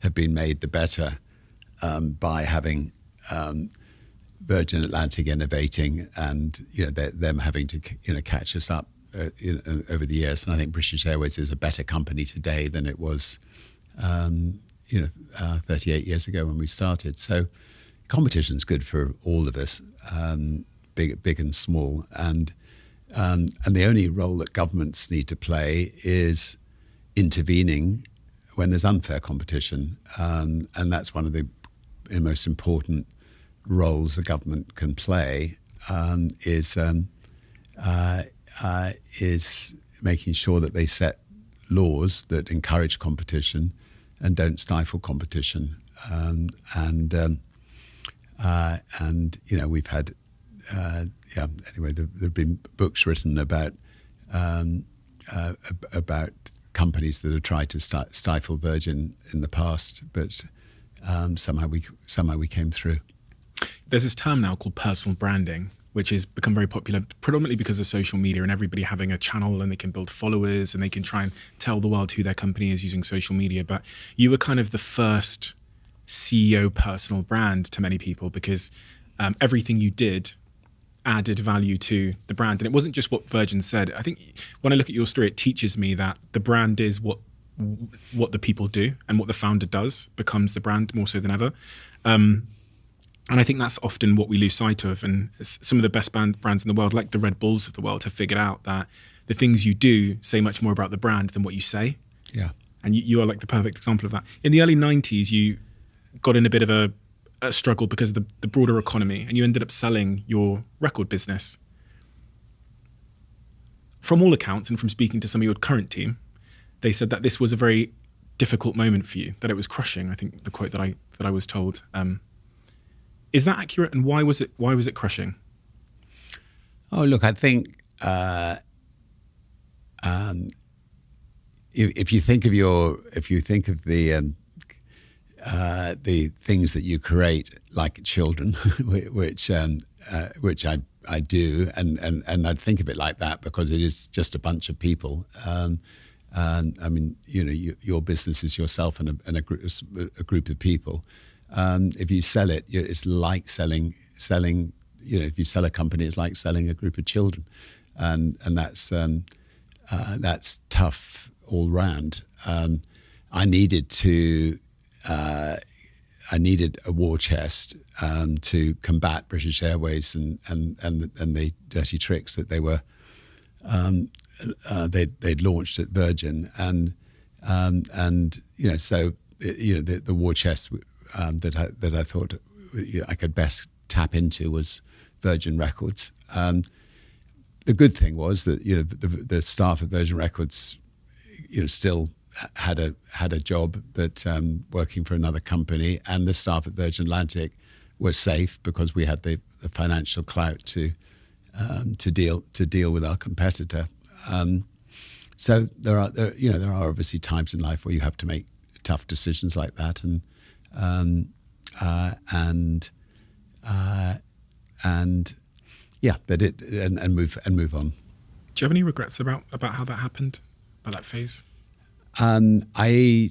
have been made the better by having Virgin Atlantic innovating, and them having to catch us up over the years. And I think British Airways is a better company today than it was 38 years ago when we started. So competition's good for all of us, big and small, and the only role that governments need to play is intervening when there's unfair competition, and that's one of the most important roles a government can play, is making sure that they set laws that encourage competition and don't stifle competition. We've had anyway, there've been books written about companies that have tried to stifle Virgin in the past, but somehow we came through. There's this term now called personal branding, which has become very popular predominantly because of social media and everybody having a channel, and they can build followers and they can try and tell the world who their company is using social media. But you were kind of the first CEO personal brand to many people, because everything you did added value to the brand. And it wasn't just what Virgin said. I think when I look at your story, it teaches me that the brand is what the people do, and what the founder does becomes the brand more so than ever. And I think that's often what we lose sight of. And some of the best brands in the world, like the Red Bulls of the world, have figured out that the things you do say much more about the brand than what you say. Yeah. And you are like the perfect example of that. In the early 90s, you got in a bit of a struggle because of the broader economy, and you ended up selling your record business. From all accounts, and from speaking to some of your current team, they said that this was a very difficult moment for you, that it was crushing. I think the quote that I was told. Is that accurate? And why was it crushing? Oh, look, I think if you think of the things that you create, like children, which I do, and I'd think of it like that because it is just a bunch of people. I mean, your business is yourself and a group of people. If you sell it, it's like selling. If you sell a company, it's like selling a group of children, and that's tough all round. I needed a war chest to combat British Airways and the dirty tricks that they'd launched at Virgin, and so the war chest that I thought I could best tap into was Virgin Records. The good thing was that the staff at Virgin Records still had a job, but working for another company, and the staff at Virgin Atlantic were safe because we had the financial clout to deal with our competitor. So there are obviously times in life where you have to make tough decisions like that, and move on. Do you have any regrets about how that happened, about that phase? I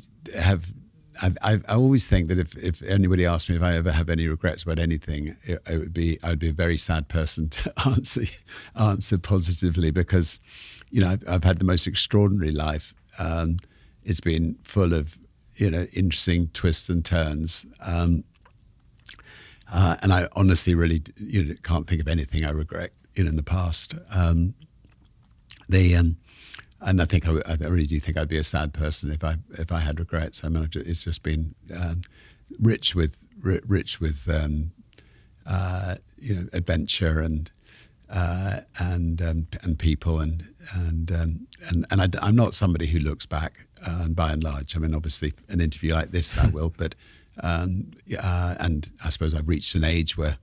always think that if anybody asked me if I ever have any regrets about anything, I'd be a very sad person to answer positively, because, you know, I've had the most extraordinary life. It's been full of, you know, interesting twists and turns. And I honestly really, you know, can't think of anything I regret, you know, in the past. And I think I really do think I'd be a sad person if I had regrets. I mean, it's just been rich with you know, adventure and people and I'm not somebody who looks back, by and large. I mean, obviously, an interview like this I will, but and I suppose I've reached an age where,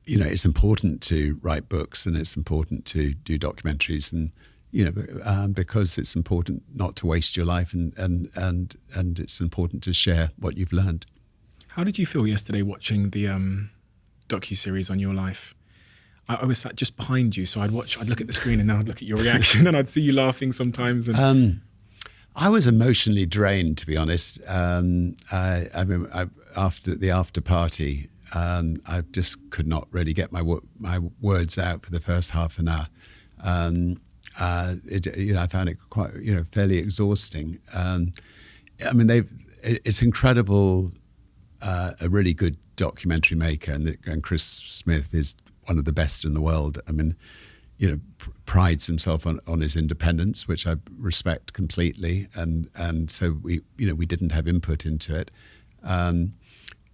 you know, it's important to write books and it's important to do documentaries, and, you know, because it's important not to waste your life, and it's important to share what you've learned. How did you feel yesterday watching the docu-series on your life? I was sat just behind you, so I'd look at the screen and then I'd look at your reaction and I'd see you laughing sometimes. And I was emotionally drained, to be honest. I mean, after the after party, I just could not really get my words out for the first half an hour. You know, I found it quite, you know, fairly exhausting. I mean, it's incredible. A really good documentary maker, and Chris Smith is one of the best in the world. I mean, you know, prides himself on his independence, which I respect completely. And so we didn't have input into it.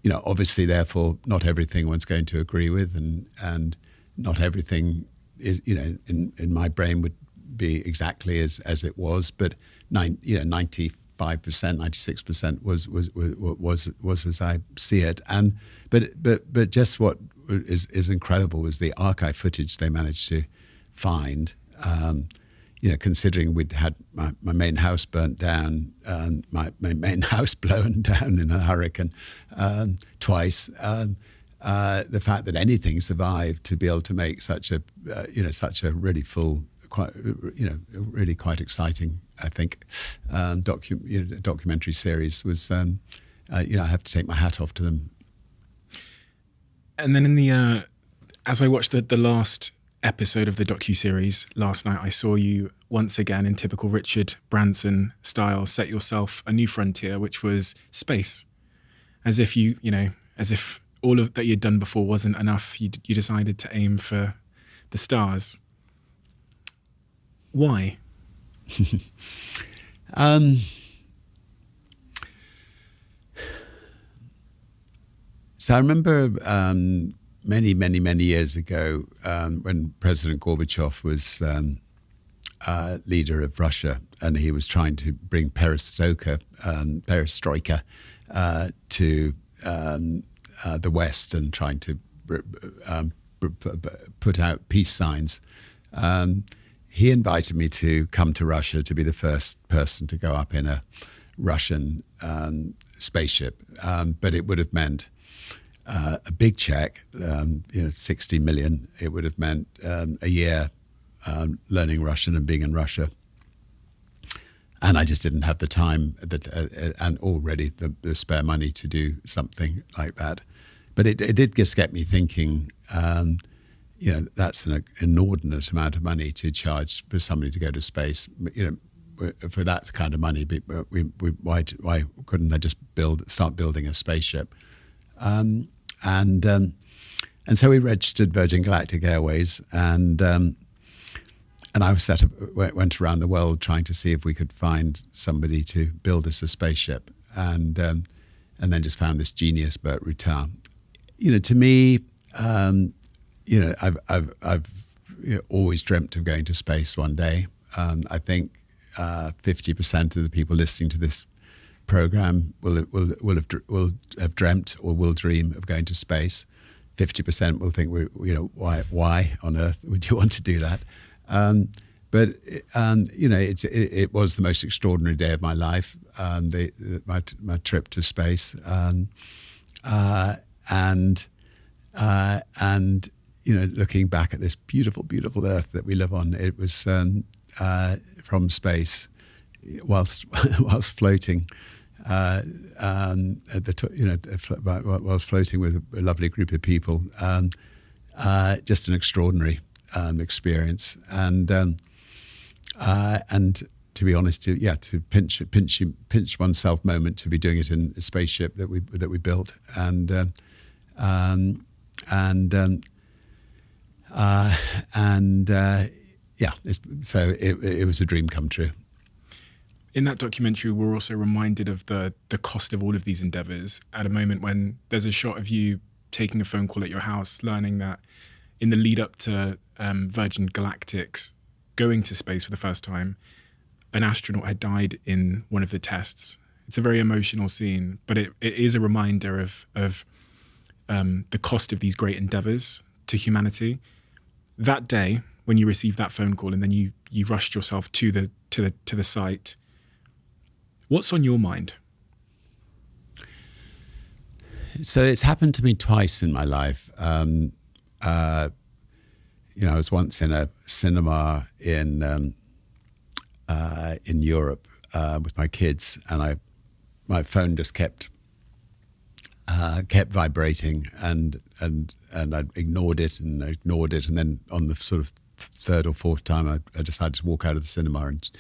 You know, obviously, therefore, not everything one's going to agree with, and not everything is, you know, in my brain would be exactly as it was, but 95%, 96% was as I see it. And but just what is incredible was the archive footage they managed to find. You know, considering we'd had my main house burnt down, my main house blown down in a hurricane twice. The fact that anything survived, to be able to make such a really full, really quite exciting, I think, documentary series was, I have to take my hat off to them. And then as I watched the last episode of the docuseries last night, I saw you once again, in typical Richard Branson style, set yourself a new frontier, which was space. As if as if all of that you'd done before wasn't enough, you decided to aim for the stars. Why? So I remember many years ago when President Gorbachev was leader of Russia, and he was trying to bring perestroika to the West, and trying to put out peace signs. He invited me to come to Russia to be the first person to go up in a Russian spaceship, but it would have meant a big check, 60 million. It would have meant a year learning Russian and being in Russia. And I just didn't have the time and already the spare money to do something like that. But it did just get me thinking, that's an inordinate amount of money to charge for somebody to go to space. For that kind of money, why couldn't I just start building a spaceship? And so we registered Virgin Galactic Airways, and I went around the world trying to see if we could find somebody to build us a spaceship, and then just found this genius, Bert Rutan. To me, I've always dreamt of going to space one day. I think 50% of the people listening to this program will have dreamt or will dream of going to space. 50% will think, why on earth would you want to do that? But it was the most extraordinary day of my life. My trip to space, and looking back at this beautiful, beautiful Earth that we live on, it was from space, whilst floating, whilst floating with a lovely group of people, just an extraordinary experience, and to be honest, to pinch oneself moment to be doing it in a spaceship that we built, so it was a dream come true. In that documentary, we're also reminded of the cost of all of these endeavours at a moment when there's a shot of you taking a phone call at your house, learning that in the lead up to Virgin Galactic's going to space for the first time, an astronaut had died in one of the tests. It's a very emotional scene, but it is a reminder of the cost of these great endeavours to humanity. That day, when you received that phone call and then you rushed yourself to the site, what's on your mind? So it's happened to me twice in my life. I was once in a cinema in Europe with my kids, and my phone just kept vibrating, and I ignored it, and then on the sort of third or fourth time, I decided to walk out of the cinema and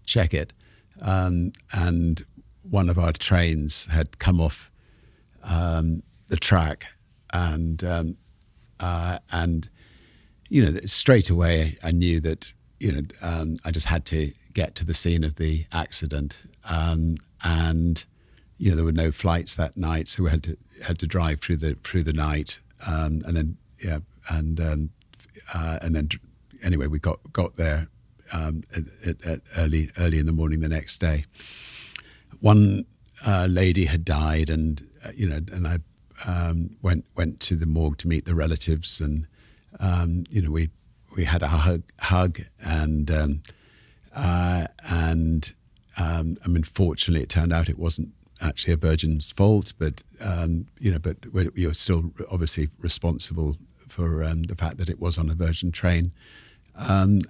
check it, and one of our trains had come off the track, and straight away I knew that I just had to get to the scene of the accident, and there were no flights that night, so we had to drive through the night, and then anyway we got there at early in the morning the next day. One lady had died, and I went to the morgue to meet the relatives, and we had a hug, and fortunately it turned out it wasn't actually a Virgin's fault, but you're still obviously responsible for the fact that it was on a Virgin train, and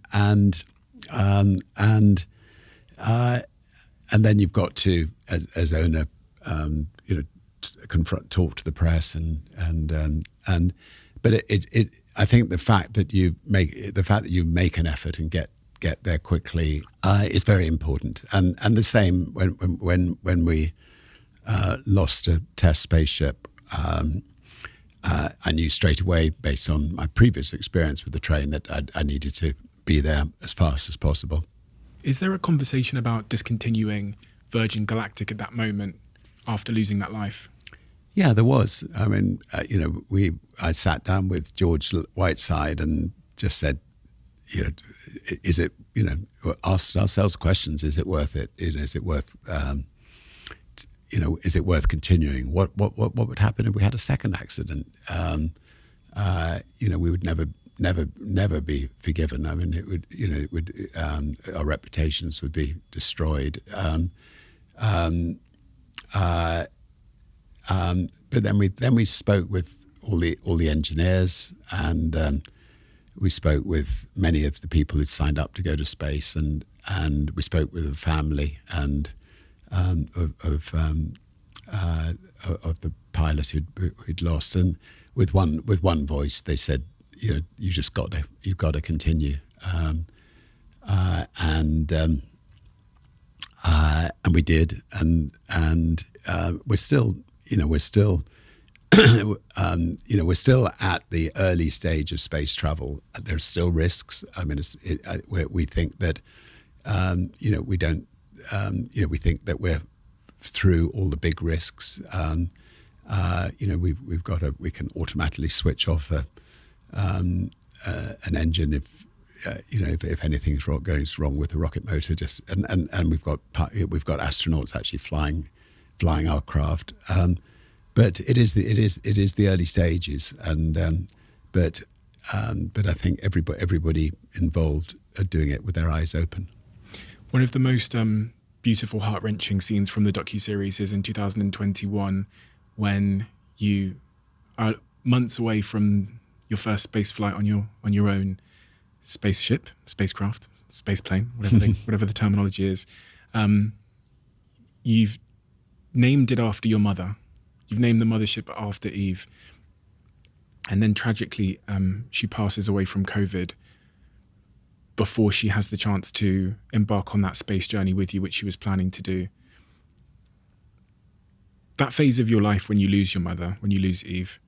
then you've got to, as owner, talk to the press, but I think the fact that you make an effort and get there quickly is very important, and the same when we lost a test spaceship. I knew straight away, based on my previous experience with the train, that I needed to be there as fast as possible. Is there a conversation about discontinuing Virgin Galactic at that moment after losing that life? Yeah, there was. I mean, I sat down with George Whiteside and just said, is it, asked ourselves questions: is it worth it? Is it worth, is it worth continuing? What would happen if we had a second accident? We would never be forgiven. I mean, it would our reputations would be destroyed. But then we spoke with all the engineers, and we spoke with many of the people who'd signed up to go to space, and we spoke with the family and of the pilot who'd lost, and with one voice they said, you've got to continue, and we did, and we're still we're still at the early stage of space travel. There's still risks. I mean, we think that we don't. We think that we're through all the big risks. We can automatically switch off an engine if anything goes wrong with the rocket motor. And we've got astronauts actually flying our craft. But it is the early stages, but I think everybody involved are doing it with their eyes open. One of the most beautiful, heart-wrenching scenes from the docuseries is in 2021, when you are months away from your first space flight on your own spacecraft, space plane, whatever the terminology is. You've named it after your mother. You've named the mothership after Eve. And then tragically, she passes away from COVID before she has the chance to embark on that space journey with you, which she was planning to do. That phase of your life when you lose your mother, when you lose Eve,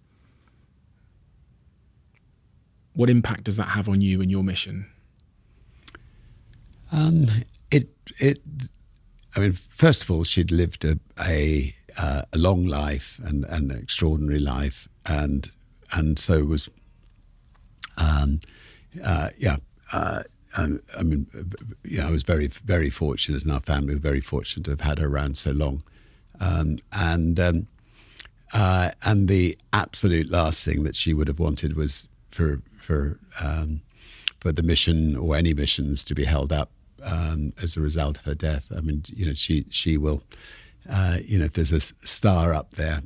what impact does that have on you and your mission? First of all, she'd lived a long life and an extraordinary life, and so was, I was very, very fortunate, and our family were very fortunate to have had her around so long, and the absolute last thing that she would have wanted was for the mission or any missions to be held up as a result of her death. I mean, she will, if there's a star up there,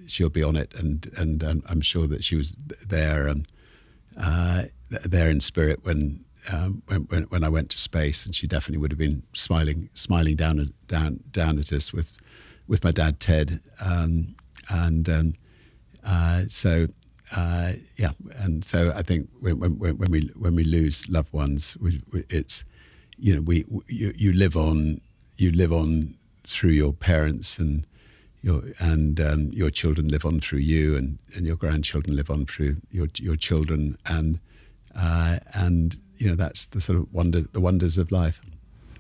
she'll be on it, and I'm sure that she was there in spirit when I went to space, and she definitely would have been smiling down at us with my dad Ted, and so I think when we lose loved ones, it's you live on through your parents, and your children live on through you, and your grandchildren live on through your children, and that's the sort of the wonders of life.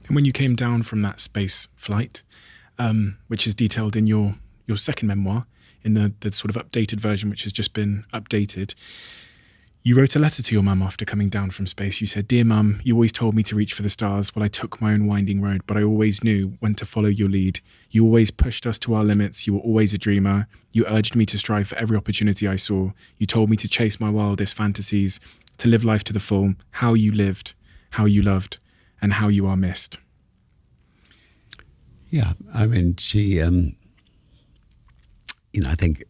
And when you came down from that space flight, which is detailed in your second memoir, in the sort of updated version, which has just been updated, you wrote a letter to your mum after coming down from space. You said, "Dear Mum, you always told me to reach for the stars. Well, I took my own winding road, but I always knew when to follow your lead. You always pushed us to our limits. You were always a dreamer. You urged me to strive for every opportunity I saw. You told me to chase my wildest fantasies, to live life to the full. How you lived, how you loved, and how you are missed." Yeah, I mean, she, I think,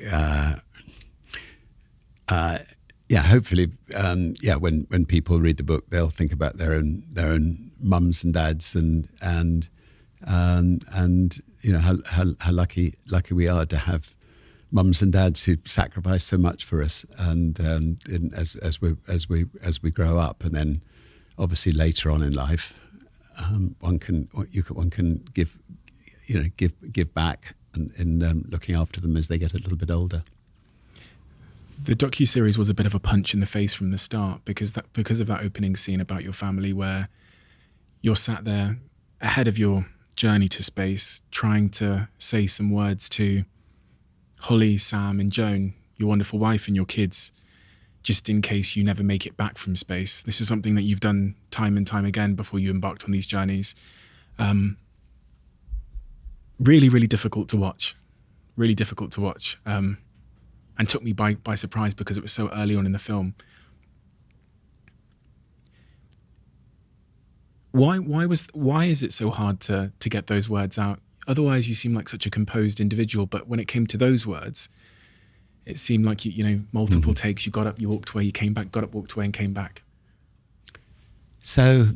hopefully, when people read the book, they'll think about their own mums and dads, and how lucky we are to have mums and dads who sacrifice so much for us, and as we grow up, and then obviously later on in life, one can give back in looking after them as they get a little bit older. The docuseries was a bit of a punch in the face from the start because of that opening scene about your family, where you're sat there ahead of your journey to space, trying to say some words to Holly, Sam, and Joan, your wonderful wife, and your kids, just in case you never make it back from space. This is something that you've done time and time again before you embarked on these journeys. Really, really difficult to watch. Really difficult to watch. And took me by surprise because it was so early on in the film. Why is it so hard to get those words out? Otherwise, you seem like such a composed individual, but when it came to those words, it seemed like multiple takes. You got up, you walked away, you came back, got up, walked away, and came back. So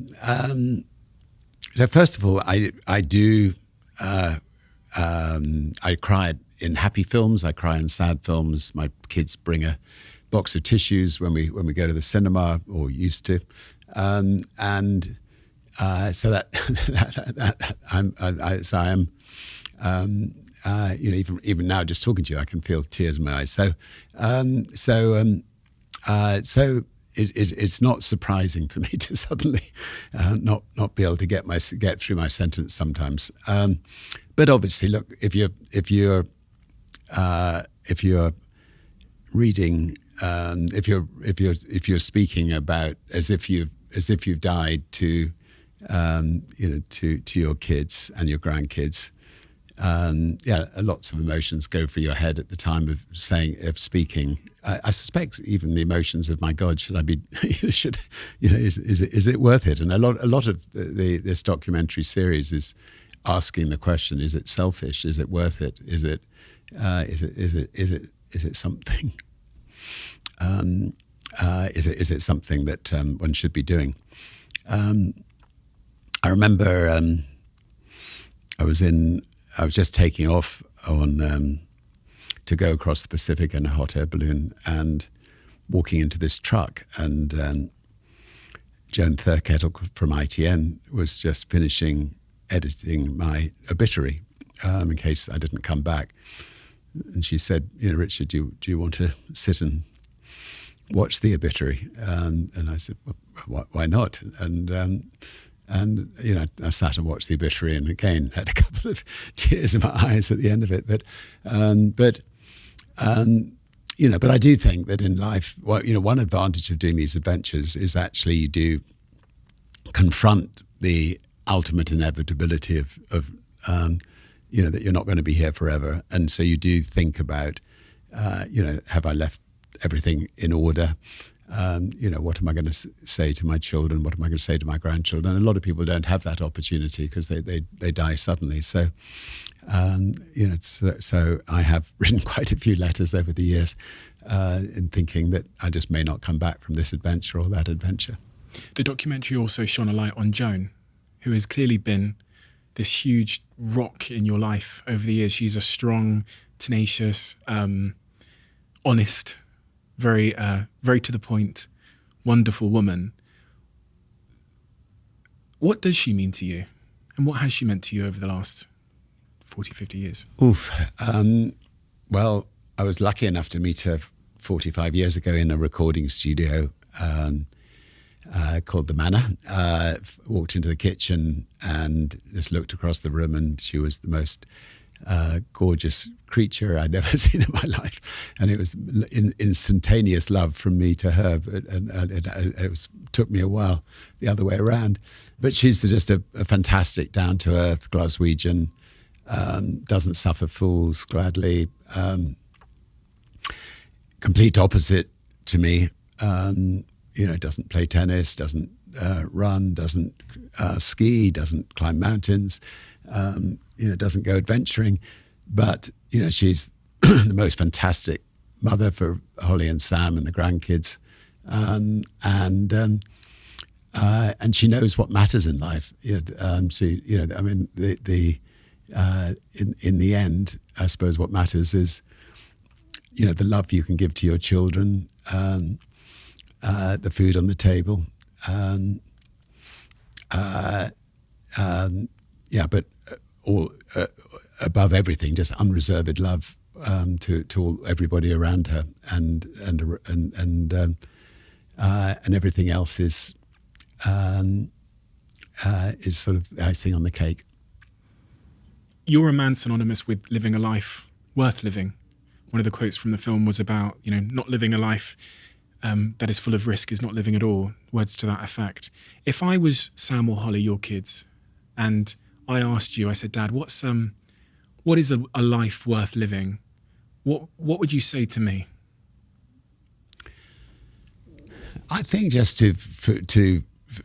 first of all, I do. I cry in happy films. I cry in sad films. My kids bring a box of tissues when we go to the cinema, or used to, so that I am. Even now, just talking to you, I can feel tears in my eyes. So it's not surprising for me to suddenly not be able to get through my sentence sometimes. But obviously, look, if you're reading, if you're speaking about as if you've died to your kids and your grandkids, lots of emotions go through your head at the time of speaking. I suspect even the emotions of, my God, should I be? Is it worth it? And a lot of this documentary series is asking the question: is it selfish? Is it worth it? Is it something? Is it something that one should be doing? I remember I was just taking off on to go across the Pacific in a hot air balloon and walking into this truck, and Joan Thurkettle from ITN was just finishing editing my obituary in case I didn't come back. And she said, Richard, do you want to sit and watch the obituary? And I said, well, why not? And I sat and watched the obituary, and again had a couple of tears in my eyes at the end of it. But I do think that in life, one advantage of doing these adventures is actually you do confront the ultimate inevitability of that you're not going to be here forever, and so you do think about, have I left everything in order? What am I going to say to my children? What am I going to say to my grandchildren? And a lot of people don't have that opportunity because they die suddenly. So, so I have written quite a few letters over the years in thinking that I just may not come back from this adventure or that adventure. The documentary also shone a light on Joan, who has clearly been this huge rock in your life over the years. She's a strong, tenacious, honest, very to the point, wonderful woman. What does she mean to you? And what has she meant to you over the last 40, 50 years? Well, I was lucky enough to meet her 45 years ago in a recording studio called The Manor. Walked into the kitchen and just looked across the room, and she was the most gorgeous creature I'd ever seen in my life, and it was instantaneous love from me to her. It took me a while the other way around. But she's just a fantastic, down-to-earth Glaswegian. Doesn't suffer fools gladly. Complete opposite to me. Doesn't play tennis, doesn't run, doesn't ski, doesn't climb mountains. Doesn't go adventuring, but she's the most fantastic mother for Holly and Sam and the grandkids, and she knows what matters in life. In the end, I suppose what matters is the love you can give to your children, the food on the table, but all above everything, just unreserved love to everybody around her, and everything else is sort of the icing on the cake. You're a man synonymous with living a life worth living. One of the quotes from the film was about, not living a life that is full of risk is not living at all. Words to that effect. If I was Sam or Holly, your kids, and I asked you, I said, Dad, what is a life worth living? What would you say to me? I think just to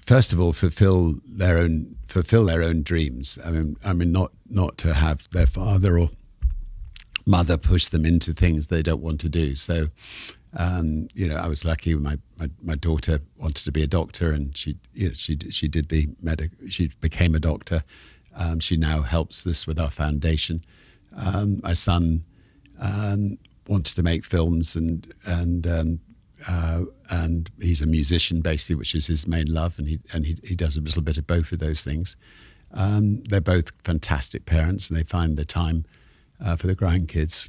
first of all fulfill their own dreams. I mean, not to have their father or mother push them into things they don't want to do. So, I was lucky. My daughter wanted to be a doctor, and she became a doctor. She now helps us with our foundation. My son wanted to make films, and he's a musician basically, which is his main love, and he does a little bit of both of those things. They're both fantastic parents, and they find the time for the grandkids.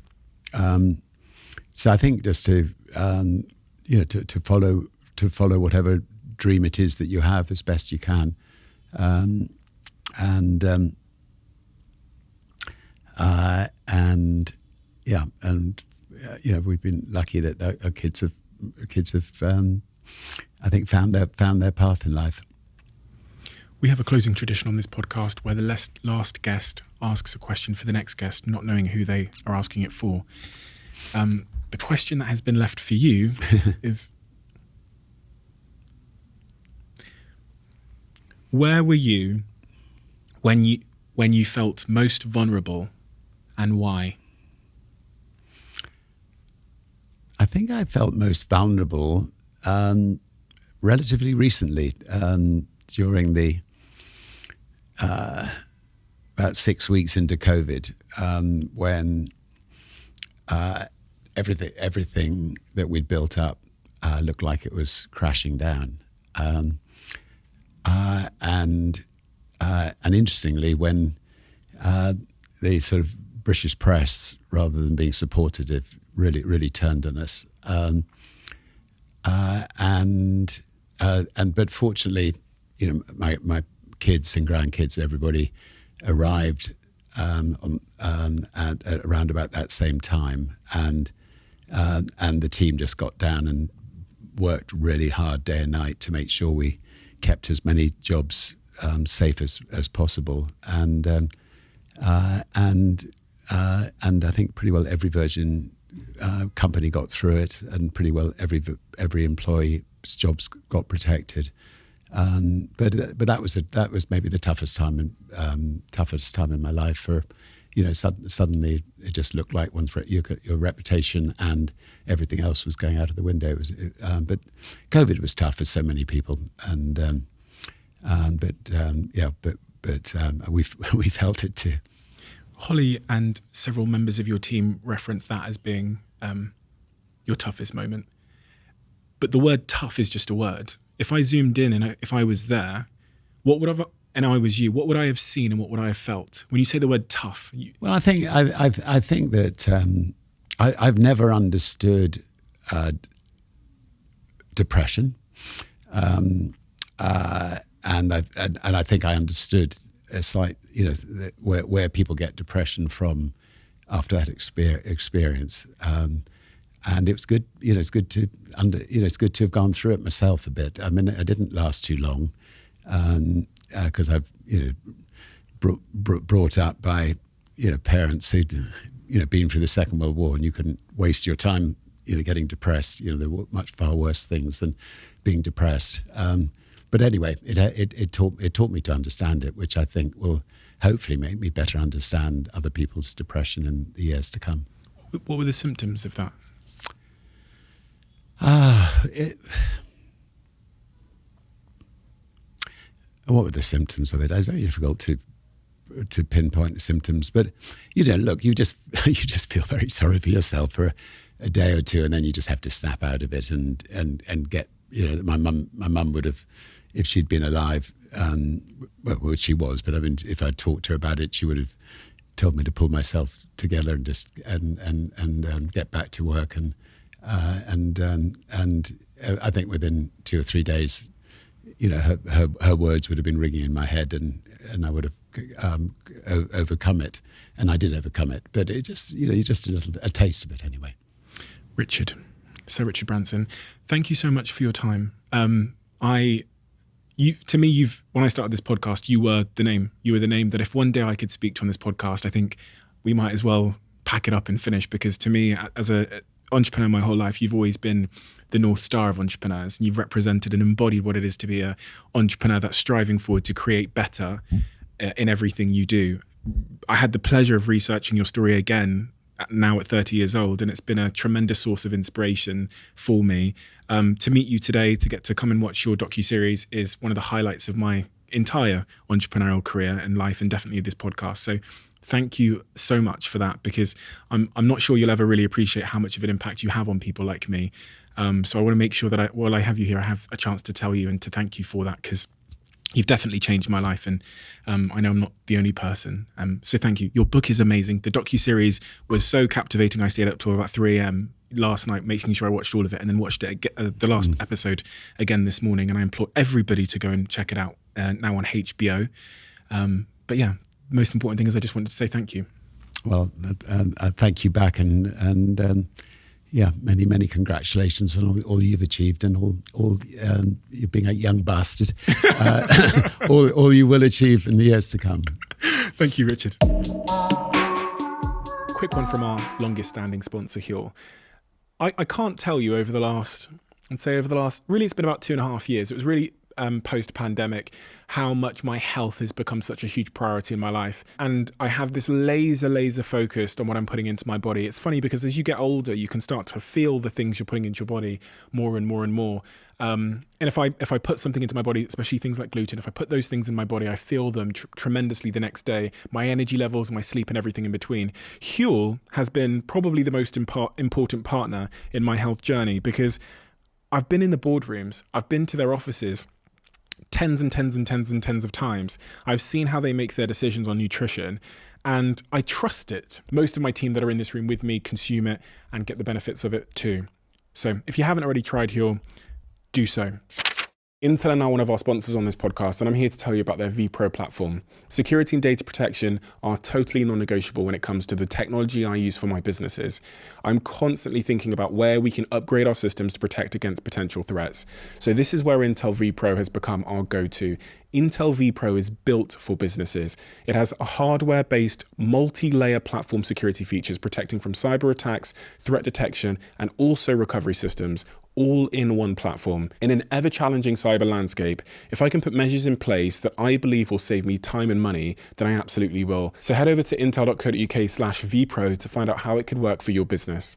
So I think just to follow whatever dream it is that you have as best you can. We've been lucky that our kids have I think found their path in life. We have a closing tradition on this podcast where the last guest asks a question for the next guest, not knowing who they are asking it for. The question that has been left for you is, where were you when you felt most vulnerable, and why? I think I felt most vulnerable relatively recently, during the about 6 weeks into COVID, when everything that we'd built up looked like it was crashing down, and interestingly, when the sort of British press, rather than being supportive, really turned on us, but fortunately, my kids and grandkids, everybody arrived at around about that same time, and the team just got down and worked really hard day and night to make sure we kept as many jobs safe as possible, and I think pretty well every Virgin company got through it, and pretty well every employee's jobs got protected. But that was maybe the toughest time in my life. For suddenly it just looked like your reputation and everything else was going out of the window. But COVID was tough for so many people, but we felt it too. Holly and several members of your team referenced that as being your toughest moment. But the word tough is just a word. If I zoomed in and if I was there, and I was you, what would I have seen and what would I have felt? When you say the word tough. Well, I think that I've never understood depression, and I think I understood where people get depression from after that experience. And it was good, it's good to have gone through it myself a bit. I mean, it didn't last too long, because I've brought up by parents who'd been through the Second World War, and you couldn't waste your time getting depressed. There were much far worse things than being depressed. But anyway, it taught me to understand it, which I think will hopefully make me better understand other people's depression in the years to come. What were the symptoms of that? What were the symptoms of it? It was very difficult to pinpoint the symptoms, but look, you just feel very sorry for yourself for a day or two, and then you just have to snap out of it and get. My mum would have, if she'd been alive, well, she was, but I mean, if I'd talked to her about it, she would have told me to pull myself together and just and get back to work, and I think within 2 or 3 days, her words would have been ringing in my head, and I would have overcome it, and I did overcome it. But it just, just a taste of it anyway. Sir Richard Branson, thank you so much for your time. When I started this podcast, you were the name. You were the name that if one day I could speak to on this podcast, I think we might as well pack it up and finish, because to me, as an entrepreneur my whole life, you've always been the North Star of entrepreneurs, and you've represented and embodied what it is to be an entrepreneur that's striving forward to create better in everything you do. I had the pleasure of researching your story again now at 30 years old, and it's been a tremendous source of inspiration for me. To meet you today, to get to come and watch your docuseries, is one of the highlights of my entire entrepreneurial career and life, and definitely this podcast. So thank you so much for that, because I'm not sure you'll ever really appreciate how much of an impact you have on people like me. So I want to make sure that while I have you here, I have a chance to tell you and to thank you for that, because you've definitely changed my life, and I know I'm not the only person. So thank you. Your book is amazing. The docuseries was so captivating. I stayed up till about 3 a.m. last night, making sure I watched all of it, and then watched it the last episode again this morning. And I implore everybody to go and check it out now on HBO. But yeah, the most important thing is I just wanted to say thank you. Well, thank you back, and yeah, many congratulations on all you've achieved, and all you being a young bastard, all you will achieve in the years to come. Thank you, Richard. Quick one from our longest standing sponsor, Huel. I can't tell you over the last, really it's been about 2.5 years. It was really post-pandemic, how much my health has become such a huge priority in my life. And I have this laser focused on what I'm putting into my body. It's funny because as you get older, you can start to feel the things you're putting into your body more and more and more. And if I put something into my body, especially things like gluten, if I put those things in my body, I feel them tremendously the next day. My energy levels, my sleep and everything in between. Huel has been probably the most important partner in my health journey because I've been in the boardrooms, I've been to their offices tens of times. I've seen how they make their decisions on nutrition and I trust it. Most of my team that are in this room with me consume it and get the benefits of it too. So if you haven't already tried Huel, do so. Intel are now one of our sponsors on this podcast, and I'm here to tell you about their vPro platform. Security and data protection are totally non-negotiable when it comes to the technology I use for my businesses. I'm constantly thinking about where we can upgrade our systems to protect against potential threats. So this is where Intel vPro has become our go-to. Intel vPro is built for businesses. It has a hardware-based multi-layer platform security features protecting from cyber attacks, threat detection, and also recovery systems, all in one platform. In an ever-challenging cyber landscape, if I can put measures in place that I believe will save me time and money, then I absolutely will. So head over to intel.co.uk/vPro to find out how it could work for your business.